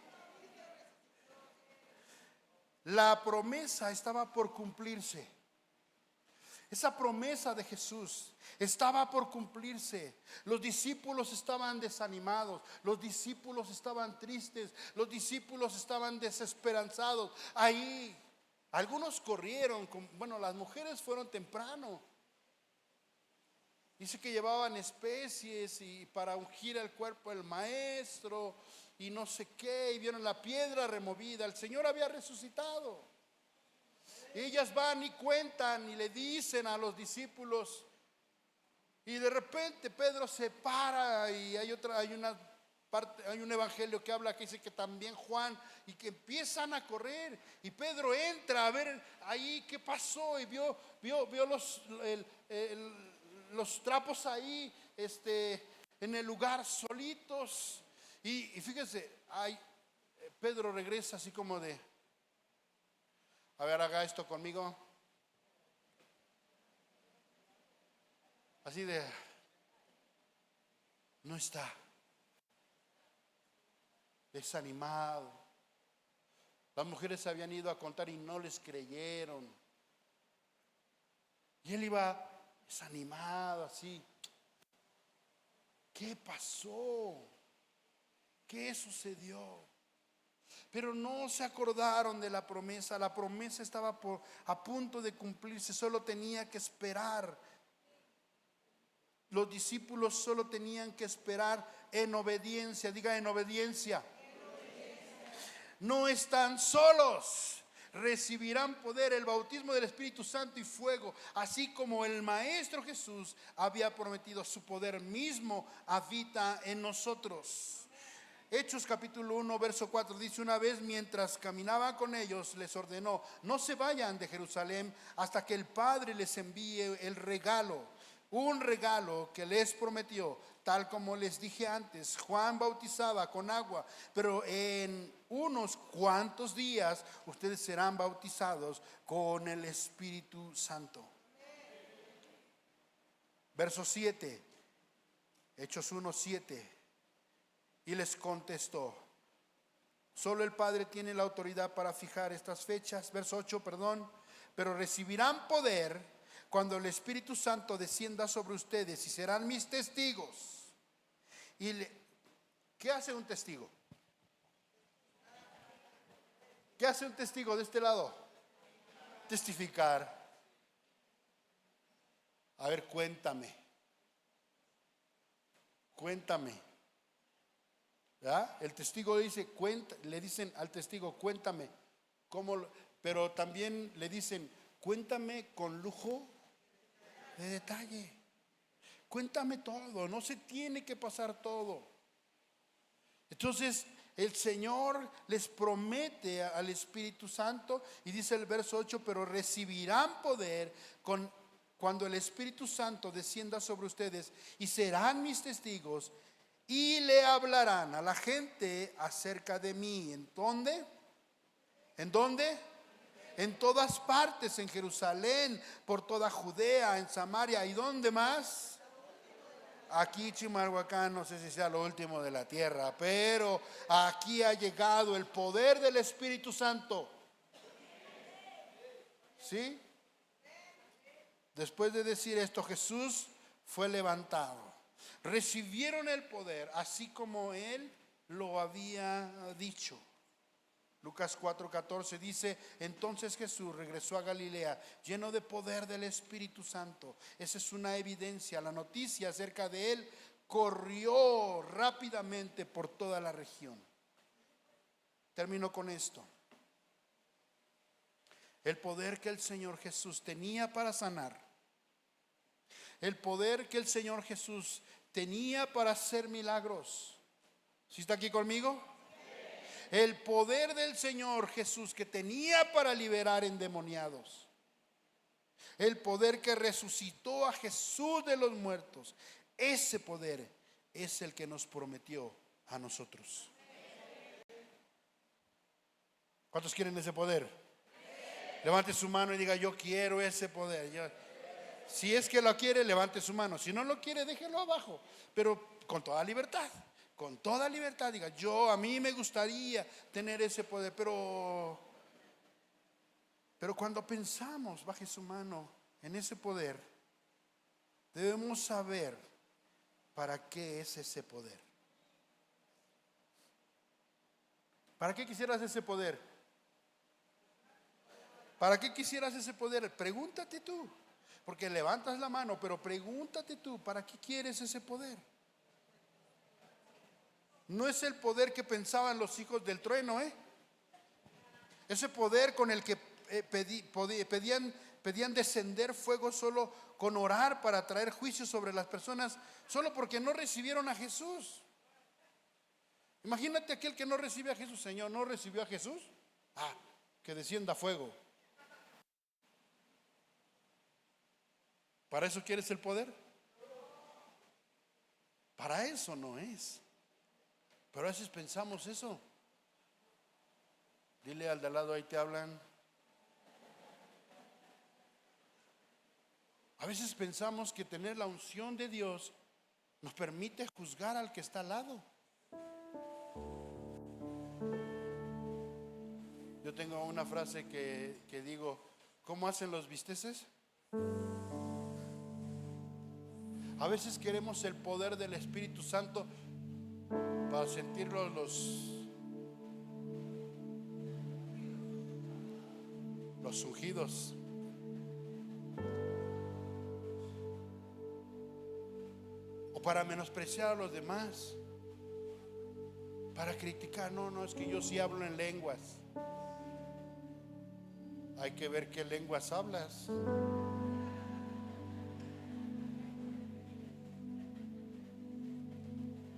La promesa estaba por cumplirse. Esa promesa de Jesús estaba por cumplirse. Los discípulos estaban desanimados, los discípulos estaban tristes, los discípulos estaban desesperanzados. Ahí algunos corrieron, las mujeres fueron temprano. Dice que llevaban especies y para ungir el cuerpo del maestro y no sé qué, y vieron la piedra removida. El Señor había resucitado. Y ellas van y cuentan y le dicen a los discípulos, y de repente Pedro se para y hay un evangelio que habla que dice que también Juan, y que empiezan a correr y Pedro entra a ver ahí qué pasó y vio los trapos ahí en el lugar solitos y fíjense, Pedro regresa así como de, a ver, haga esto conmigo, así de, no está, desanimado. Las mujeres se habían ido a contar y no les creyeron. Y él iba desanimado así. ¿Qué pasó? ¿Qué sucedió? Pero no se acordaron de la promesa. La promesa estaba a punto de cumplirse. Solo tenía que esperar los discípulos solo tenían que esperar en obediencia. Diga, en obediencia. No están solos. Recibirán poder, el bautismo del Espíritu Santo y fuego, así como el Maestro Jesús había prometido. Su poder mismo habita en nosotros. Hechos capítulo 1 verso 4 dice: una vez mientras caminaba con ellos, les ordenó: no se vayan de Jerusalén hasta que el Padre les envíe el regalo, un regalo que les prometió. Tal como les dije antes, Juan bautizaba con agua, pero en unos cuantos días ustedes serán bautizados con el Espíritu Santo. Verso 7, Hechos 1:7. Y les contestó: solo el Padre tiene la autoridad para fijar estas fechas. Verso 8, pero recibirán poder cuando el Espíritu Santo descienda sobre ustedes y serán mis testigos. ¿Qué hace un testigo? ¿Qué hace un testigo de este lado? Testificar. A ver, cuéntame. ¿Verdad? El testigo dice, le dicen al testigo: cuéntame cómo, pero también le dicen: cuéntame con lujo de detalle. Cuéntame todo, no se tiene que pasar todo. Entonces el Señor les promete al Espíritu Santo, y dice el verso 8: pero recibirán poder cuando el Espíritu Santo descienda sobre ustedes, y serán mis testigos, y le hablarán a la gente acerca de mí. ¿En dónde? ¿En dónde? En todas partes, en Jerusalén, por toda Judea, en Samaria, ¿y dónde más? Aquí Chimalhuacán, no sé si sea lo último de la tierra, pero aquí ha llegado el poder del Espíritu Santo. ¿Sí? Después de decir esto, Jesús fue levantado. Recibieron el poder así como Él lo había dicho. Lucas 4:14 dice: entonces Jesús regresó a Galilea lleno de poder del Espíritu Santo. Esa es una evidencia. La noticia acerca de Él corrió rápidamente por toda la región. Termino con esto. El poder que el Señor Jesús tenía para sanar, el poder que el Señor Jesús tenía para hacer milagros. ¿Sí está aquí conmigo? El poder del Señor Jesús que tenía para liberar endemoniados, el poder que resucitó a Jesús de los muertos, ese poder es el que nos prometió a nosotros. ¿Cuántos quieren ese poder? Levante su mano y diga: yo quiero ese poder. Si es que lo quiere, levante su mano. Si no lo quiere, déjelo abajo, pero con toda libertad. Con toda libertad diga: a mí me gustaría tener ese poder. Pero cuando pensamos, baje su mano, en ese poder, debemos saber para qué es ese poder. ¿Para qué quisieras ese poder? ¿Para qué quisieras ese poder? Pregúntate tú, porque levantas la mano, pero pregúntate tú: ¿para qué quieres ese poder? No es el poder que pensaban los hijos del trueno, ese poder con el que pedían descender fuego solo con orar para traer juicio sobre las personas, solo porque no recibieron a Jesús. Imagínate aquel que no recibe a Jesús. Señor, ¿no recibió a Jesús? Que descienda fuego. ¿Para eso quieres el poder? Para eso no es. Pero a veces pensamos eso. Dile al de al lado: ahí te hablan. A veces pensamos que tener la unción de Dios nos permite juzgar al que está al lado. Yo tengo una frase que digo: ¿cómo hacen los bisteces? A veces queremos el poder del Espíritu Santo para sentirlo los ungidos. o para menospreciar a los demás, para criticar. No, no, es que yo sí hablo en lenguas. Hay que ver qué lenguas hablas.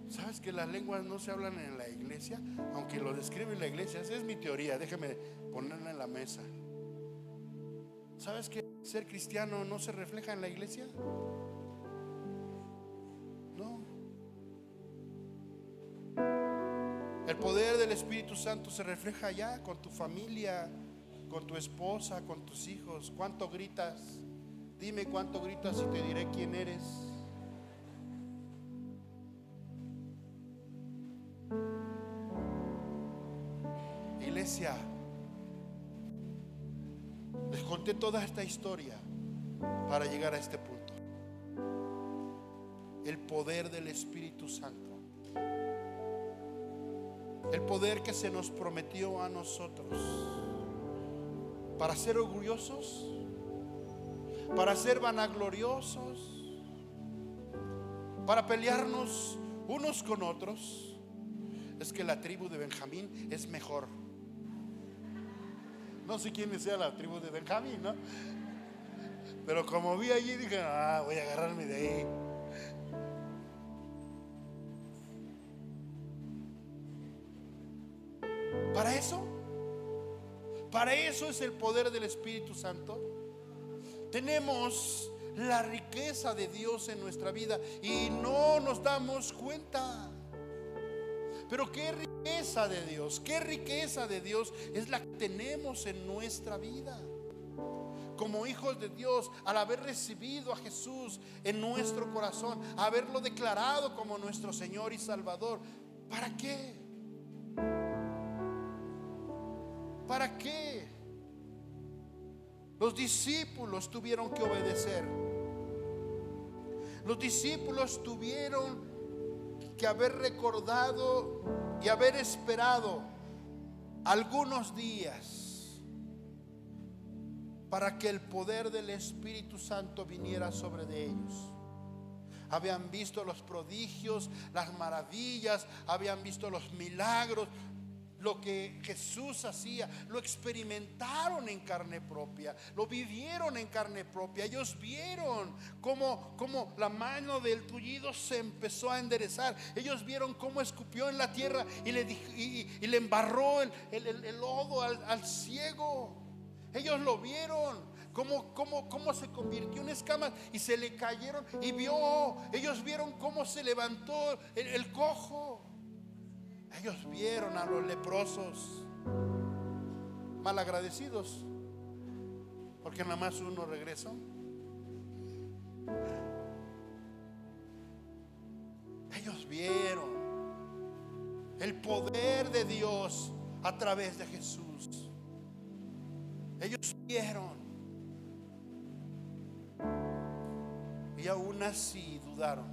¿Sabes que las lenguas no se hablan en la iglesia? Aunque lo describe la iglesia. Esa es mi teoría, déjame ponerla en la mesa. ¿Sabes que ser cristiano no se refleja en la iglesia? No. El poder del Espíritu Santo se refleja allá con tu familia, con tu esposa, con tus hijos. ¿Cuánto gritas? Dime cuánto gritas y te diré quién eres. Iglesia, les conté toda esta historia para llegar a este punto. El poder del Espíritu Santo, el poder que se nos prometió a nosotros para ser orgullosos, para ser vanagloriosos, para pelearnos unos con otros. Es que la tribu de Benjamín es mejor. No sé quién sea la tribu de Benjamín, ¿no? Pero como vi allí dije, voy a agarrarme de ahí. Para eso es el poder del Espíritu Santo. Tenemos la riqueza de Dios en nuestra vida y no nos damos cuenta. Pero qué riqueza de Dios, qué riqueza de Dios es la que tenemos en nuestra vida. Como hijos de Dios, al haber recibido a Jesús en nuestro corazón, haberlo declarado como nuestro Señor y Salvador. ¿Para qué? ¿Para qué? Los discípulos tuvieron que obedecer. Los discípulos tuvieron que haber recordado y haber esperado algunos días para que el poder del Espíritu Santo viniera sobre de ellos. Habían visto los prodigios, las maravillas, habían visto los milagros, lo que Jesús hacía, lo experimentaron en carne propia, lo vivieron en carne propia. Ellos vieron cómo la mano del tullido se empezó a enderezar. Ellos vieron cómo escupió en la tierra y le embarró el lodo al ciego. Ellos lo vieron cómo se convirtió en escamas y se le cayeron y ellos vieron cómo se levantó el cojo. Ellos vieron a los leprosos malagradecidos porque nada más uno regresó. Ellos vieron el poder de Dios a través de Jesús. Ellos vieron y aún así dudaron.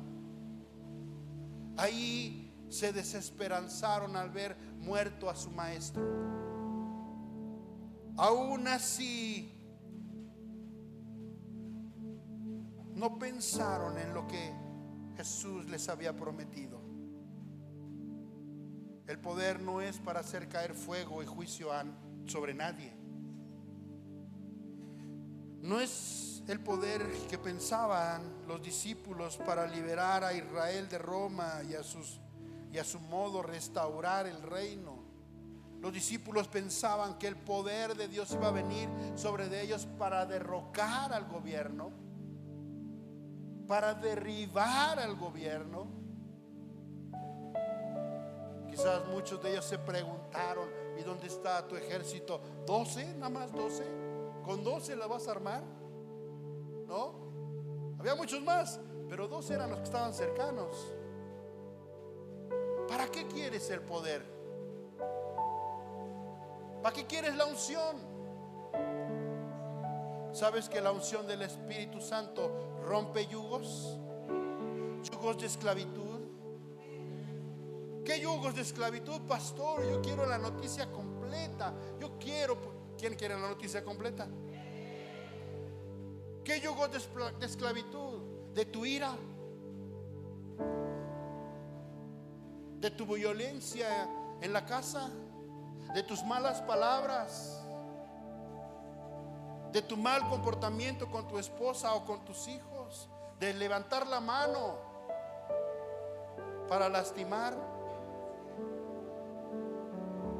Ahí se desesperanzaron al ver muerto a su maestro. Aún así no pensaron en lo que Jesús les había prometido. El poder no es para hacer caer fuego y juicio sobre nadie. No es el poder que pensaban los discípulos para liberar a Israel de Roma y a su modo restaurar el reino. Los discípulos pensaban que el poder de Dios iba a venir sobre de ellos para derrocar al gobierno, para derribar al gobierno. Quizás muchos de ellos se preguntaron: ¿y dónde está tu ejército? ¿12? ¿Nada más 12? ¿Con 12 la vas a armar? ¿No? Había muchos más, pero 12 eran los que estaban cercanos. ¿Para qué quieres el poder? ¿Para qué quieres la unción? ¿Sabes que la unción del Espíritu Santo rompe yugos? Yugos de esclavitud. ¿Qué yugos de esclavitud, pastor? Yo quiero la noticia completa. ¿Quién quiere la noticia completa? ¿Qué yugos de esclavitud? De tu ira, de tu violencia en la casa, de tus malas palabras, de tu mal comportamiento con tu esposa o con tus hijos, de levantar la mano para lastimar.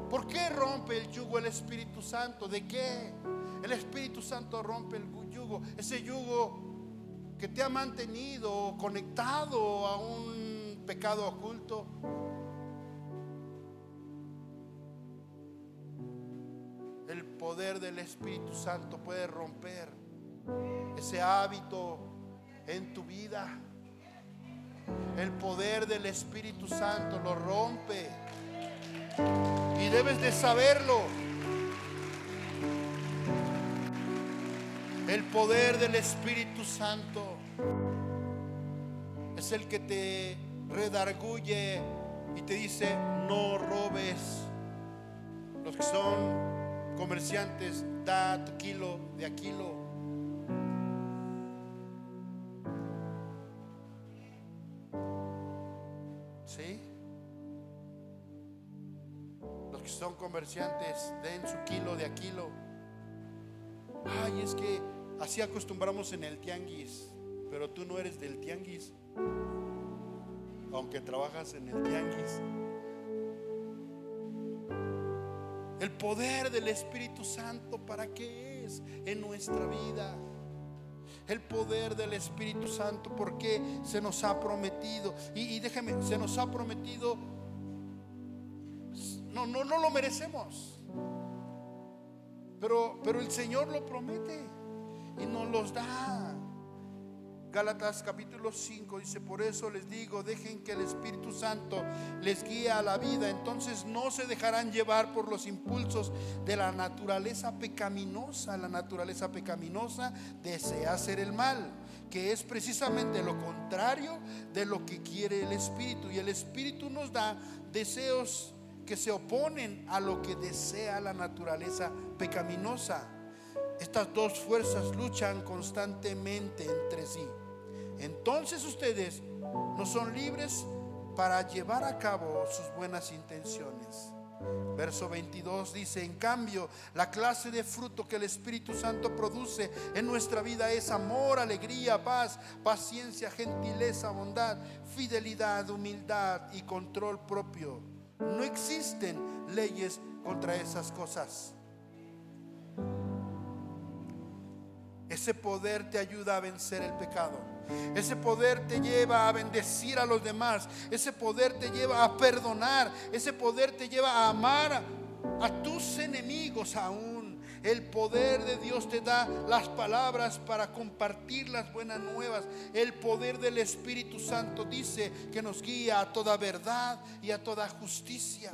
¿Por qué rompe el yugo el Espíritu Santo? ¿De qué? El Espíritu Santo rompe el yugo, ese yugo que te ha mantenido conectado a un pecado oculto. El poder del Espíritu Santo puede romper ese hábito en tu vida. El poder del Espíritu Santo lo rompe y debes de saberlo. El poder del Espíritu Santo es el que te redarguye y te dice: no robes. Los que son comerciantes, da tu kilo de a kilo. ¿Sí? Los que son comerciantes, den su kilo de a kilo. Ay, es que así acostumbramos en el tianguis, pero tú no eres del tianguis, aunque trabajas en el tianguis. El poder del Espíritu Santo, ¿para qué es en nuestra vida? El poder del Espíritu Santo, porque se nos ha prometido, y déjeme, se nos ha prometido, no lo merecemos, pero el Señor lo promete y nos los da. Gálatas capítulo 5 dice: por eso les digo, dejen que el Espíritu Santo les guíe a la vida, entonces no se dejarán llevar por los impulsos de la naturaleza pecaminosa. La naturaleza pecaminosa desea hacer el mal, que es precisamente lo contrario de lo que quiere el Espíritu, y el Espíritu nos da deseos que se oponen a lo que desea la naturaleza pecaminosa. Estas dos fuerzas luchan constantemente entre sí. Entonces ustedes no son libres para llevar a cabo sus buenas intenciones. Verso 22 dice: en cambio, la clase de fruto que el Espíritu Santo produce en nuestra vida es amor, alegría, paz, paciencia, gentileza, bondad, fidelidad, humildad y control propio. No existen leyes contra esas cosas. Ese poder te ayuda a vencer el pecado. Ese poder te lleva a bendecir a los demás. Ese poder te lleva a perdonar. Ese poder te lleva a amar a tus enemigos aún. El poder de Dios te da las palabras para compartir las buenas nuevas. El poder del Espíritu Santo dice que nos guía a toda verdad y a toda justicia.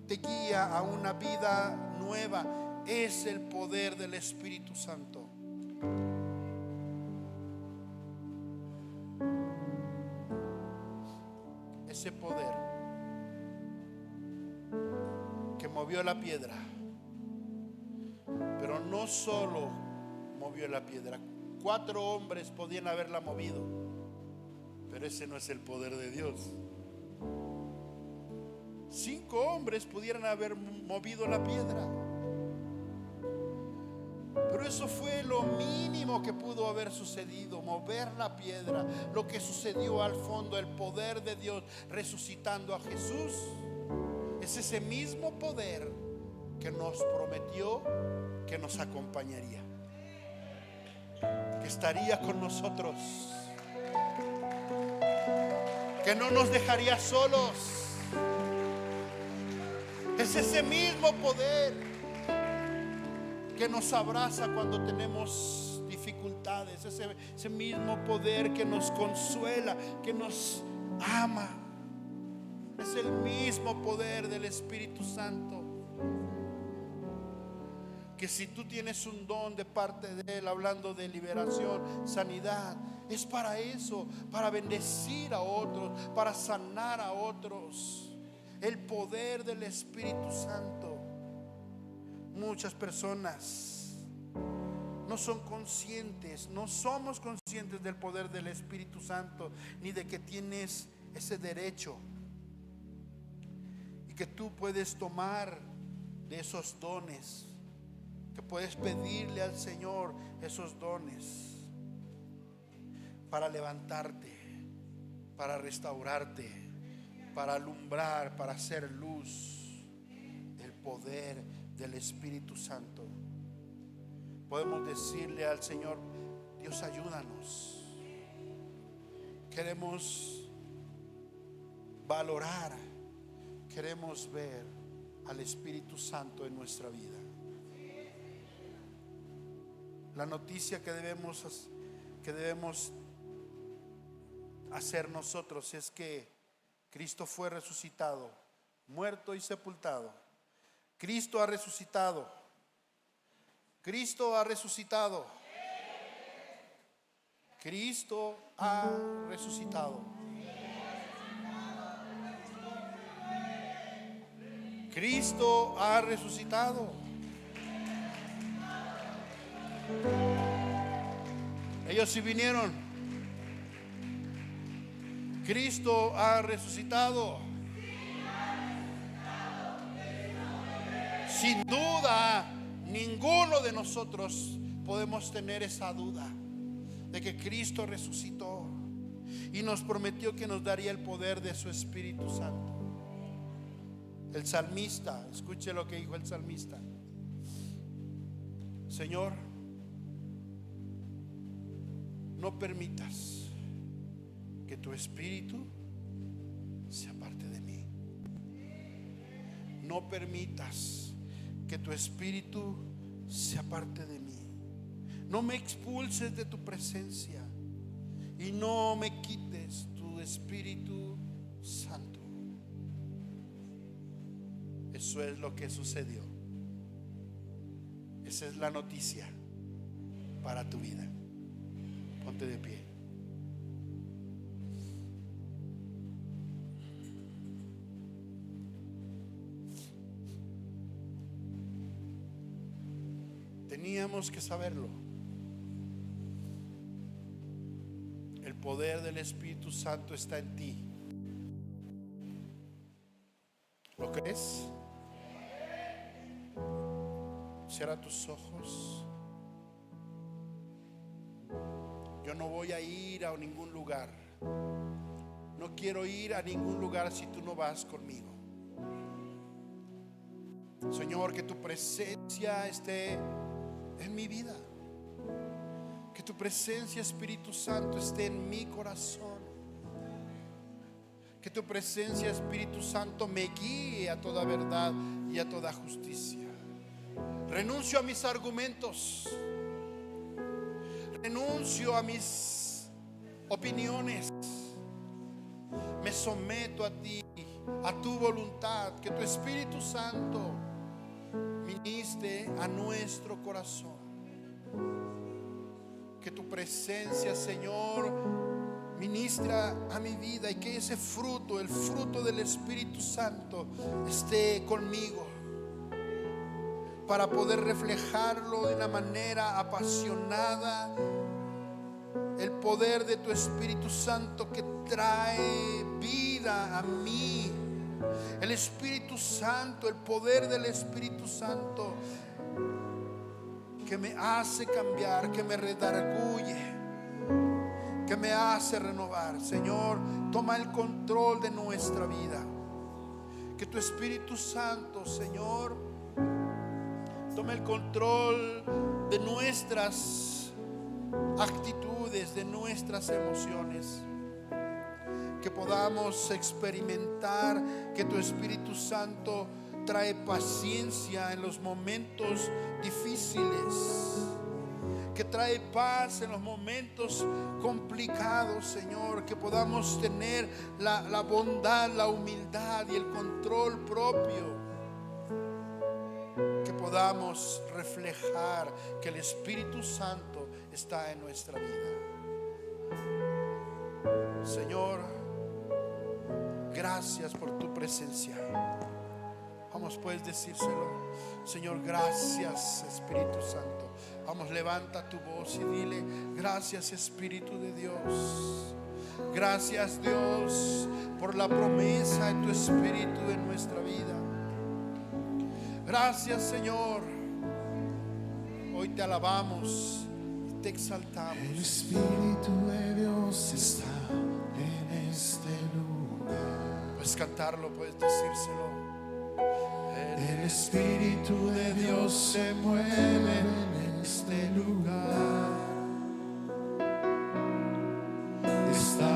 Te guía a una vida nueva. Es el poder del Espíritu Santo. Ese poder que movió la piedra, pero no solo movió la piedra. 4 hombres podían haberla movido, pero ese no es el poder de Dios. 5 hombres pudieran haber movido la piedra, pero eso fue lo mínimo que pudo haber sucedido, mover la piedra. Lo que sucedió al fondo, el poder de Dios resucitando a Jesús, es ese mismo poder que nos prometió que nos acompañaría, que estaría con nosotros, que no nos dejaría solos. Es ese mismo poder que nos abraza cuando tenemos dificultades, ese mismo poder que nos consuela, que nos ama. Es el mismo poder del Espíritu Santo, que si tú tienes un don de parte de Él, hablando de liberación, sanidad, es para eso, para bendecir a otros, para sanar a otros. El poder del Espíritu Santo. Muchas personas no son conscientes, no somos conscientes del poder del Espíritu Santo, ni de que tienes ese derecho y que tú puedes tomar de esos dones, que puedes pedirle al Señor esos dones para levantarte, para restaurarte, para alumbrar, para hacer luz. El poder del Espíritu Santo. Podemos decirle al Señor: Dios, ayúdanos. Queremos valorar, queremos ver al Espíritu Santo en nuestra vida. La noticia que debemos hacer nosotros es que Cristo fue resucitado, muerto y sepultado. Cristo ha resucitado. Cristo ha resucitado. Cristo ha resucitado. Cristo ha resucitado. Ellos sí vinieron. Cristo ha resucitado. Sin duda, ninguno de nosotros podemos tener esa duda de que Cristo resucitó y nos prometió que nos daría el poder de su Espíritu Santo. El salmista, escuche lo que dijo el salmista: Señor, no permitas que tu Espíritu se aparte de mí. No permitas que tu Espíritu se aparte de mí. No me expulses de tu presencia y no me quites tu Espíritu Santo. Eso es lo que sucedió. Esa es la noticia para tu vida. Ponte de pie. Teníamos que saberlo. El poder del Espíritu Santo está en ti. ¿Lo crees? Cierra tus ojos. Yo no voy a ir a ningún lugar. No quiero ir a ningún lugar si tú no vas conmigo. Señor, que tu presencia esté en mi vida. Que tu presencia, Espíritu Santo, esté en mi corazón. Que tu presencia, Espíritu Santo, me guíe a toda verdad y a toda justicia. Renuncio a mis argumentos. Renuncio a mis opiniones. Me someto a ti, a tu voluntad. Que tu Espíritu Santo ministre a nuestro corazón. Que tu presencia, Señor, ministra a mi vida y que ese fruto, el fruto del Espíritu Santo, esté conmigo para poder reflejarlo de una manera apasionada. El poder de tu Espíritu Santo que trae vida a mí. El Espíritu Santo, el poder del Espíritu Santo que me hace cambiar, que me redarguye, que me hace renovar. Señor, toma el control de nuestra vida. Que tu Espíritu Santo, Señor, tome el control de nuestras actitudes, de nuestras emociones. Que podamos experimentar que tu Espíritu Santo trae paciencia en los momentos difíciles, que trae paz en los momentos complicados, Señor. Que podamos tener la bondad, la humildad y el control propio. Que podamos reflejar que el Espíritu Santo está en nuestra vida. Señor, gracias por tu presencia. Vamos, puedes decírselo. Señor, gracias Espíritu Santo. Vamos, levanta tu voz y dile: gracias Espíritu de Dios. Gracias Dios por la promesa de tu Espíritu en nuestra vida. Gracias Señor. Hoy te alabamos y te exaltamos. El Espíritu de Dios está en este lugar. Puedes cantarlo, puedes decírselo. El Espíritu de Dios se mueve en este lugar. Está